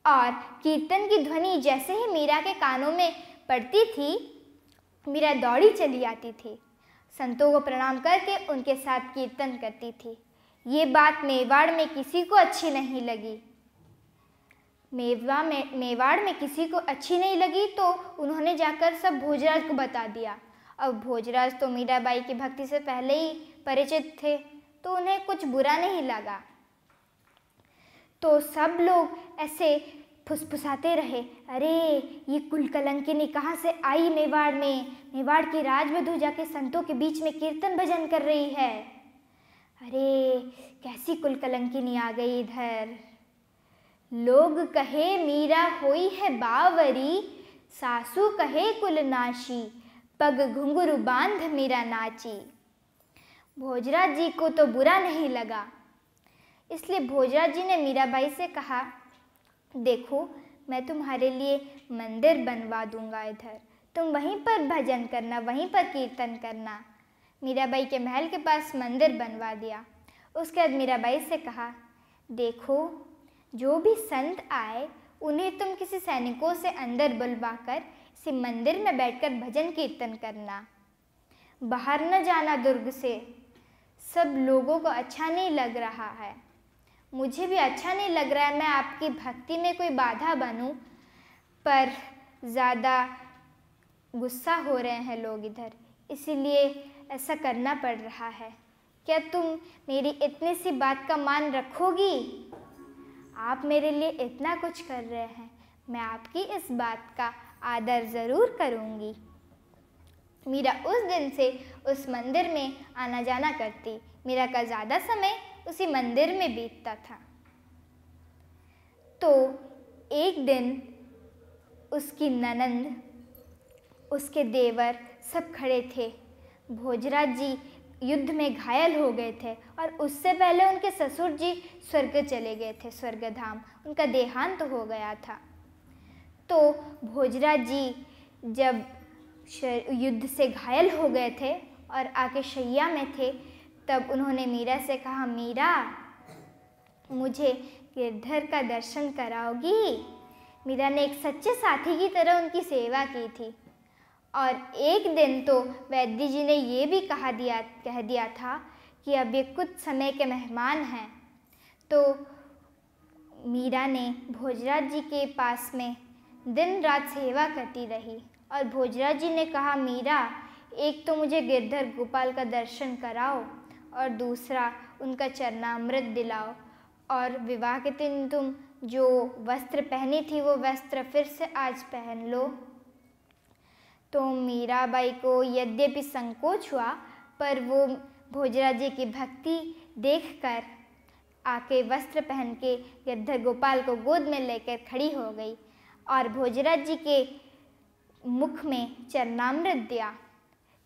S1: और कीर्तन की ध्वनि जैसे ही मीरा के कानों में पड़ती थी, मीरा दौड़ी चली आती थी, संतों को प्रणाम करके उनके साथ कीर्तन करती थी। ये बात मेवाड़ में किसी को अच्छी नहीं लगी। मेवाड़ में किसी को अच्छी नहीं लगी तो उन्होंने जाकर सब भोजराज को बता दिया। अब भोजराज तो मीराबाई की भक्ति से पहले ही परिचित थे, तो उन्हें कुछ बुरा नहीं लगा। तो सब लोग ऐसे फुसफुसाते रहे, अरे ये कुलकलंकिनी कहाँ से आई मेवाड़ में? मेवाड़ की राजवधू जाके संतों के बीच में कीर्तन भजन कर रही है। अरे कैसी कुलकलंकिनी आ गई इधर। लोग कहे मीरा होई है बावरी, सासू कहे कुलनाशी, पग घुंघरू बांध मीरा नाची। भोजराज जी को तो बुरा नहीं लगा, इसलिए भोजराज जी ने मीराबाई से कहा, देखो मैं तुम्हारे लिए मंदिर बनवा दूंगा इधर, तुम वहीं पर भजन करना, वहीं पर कीर्तन करना। मीराबाई के महल के पास मंदिर बनवा दिया। उसके बाद मीराबाई से कहा, देखो जो भी संत आए उन्हें तुम किसी सैनिकों से अंदर बुलवाकर इसी मंदिर में बैठकर भजन कीर्तन करना, बाहर न जाना दुर्ग से। सब लोगों को अच्छा नहीं लग रहा है, मुझे भी अच्छा नहीं लग रहा है मैं आपकी भक्ति में कोई बाधा बनूं, पर ज़्यादा गुस्सा हो रहे हैं लोग इधर, इसीलिए ऐसा करना पड़ रहा है। क्या तुम मेरी इतनी सी बात का मान रखोगी? आप मेरे लिए इतना कुछ कर रहे हैं, मैं आपकी इस बात का आदर ज़रूर करूँगी। मीरा उस दिन से उस मंदिर में आना जाना करती। मीरा का ज़्यादा समय उसी मंदिर में बीतता था। तो एक दिन उसकी ननंद, उसके देवर सब खड़े थे। भोजराज जी युद्ध में घायल हो गए थे और उससे पहले उनके ससुर जी स्वर्ग चले गए थे, स्वर्गधाम, उनका देहांत हो गया था। तो भोजराज जी जब युद्ध से घायल हो गए थे और आके शैया में थे, तब उन्होंने मीरा से कहा, मीरा मुझे गिरधर का दर्शन कराओगी? मीरा ने एक सच्चे साथी की तरह उनकी सेवा की थी। और एक दिन तो वैद्य जी ने ये भी कह दिया था कि अब ये कुछ समय के मेहमान हैं। तो मीरा ने भोजराज जी के पास में दिन रात सेवा करती रही और भोजराज जी ने कहा, मीरा एक तो मुझे गिरधर गोपाल का दर्शन कराओ और दूसरा उनका चरणामृत दिलाओ, और विवाह के दिन तुम जो वस्त्र पहनी थी वो वस्त्र फिर से आज पहन लो। तो मीराबाई को यद्यपि संकोच हुआ, पर वो भोजराज जी की भक्ति देखकर आके वस्त्र पहन के गिरधर गोपाल को गोद में लेकर खड़ी हो गई और भोजराज जी के मुख में चरणामृत दिया।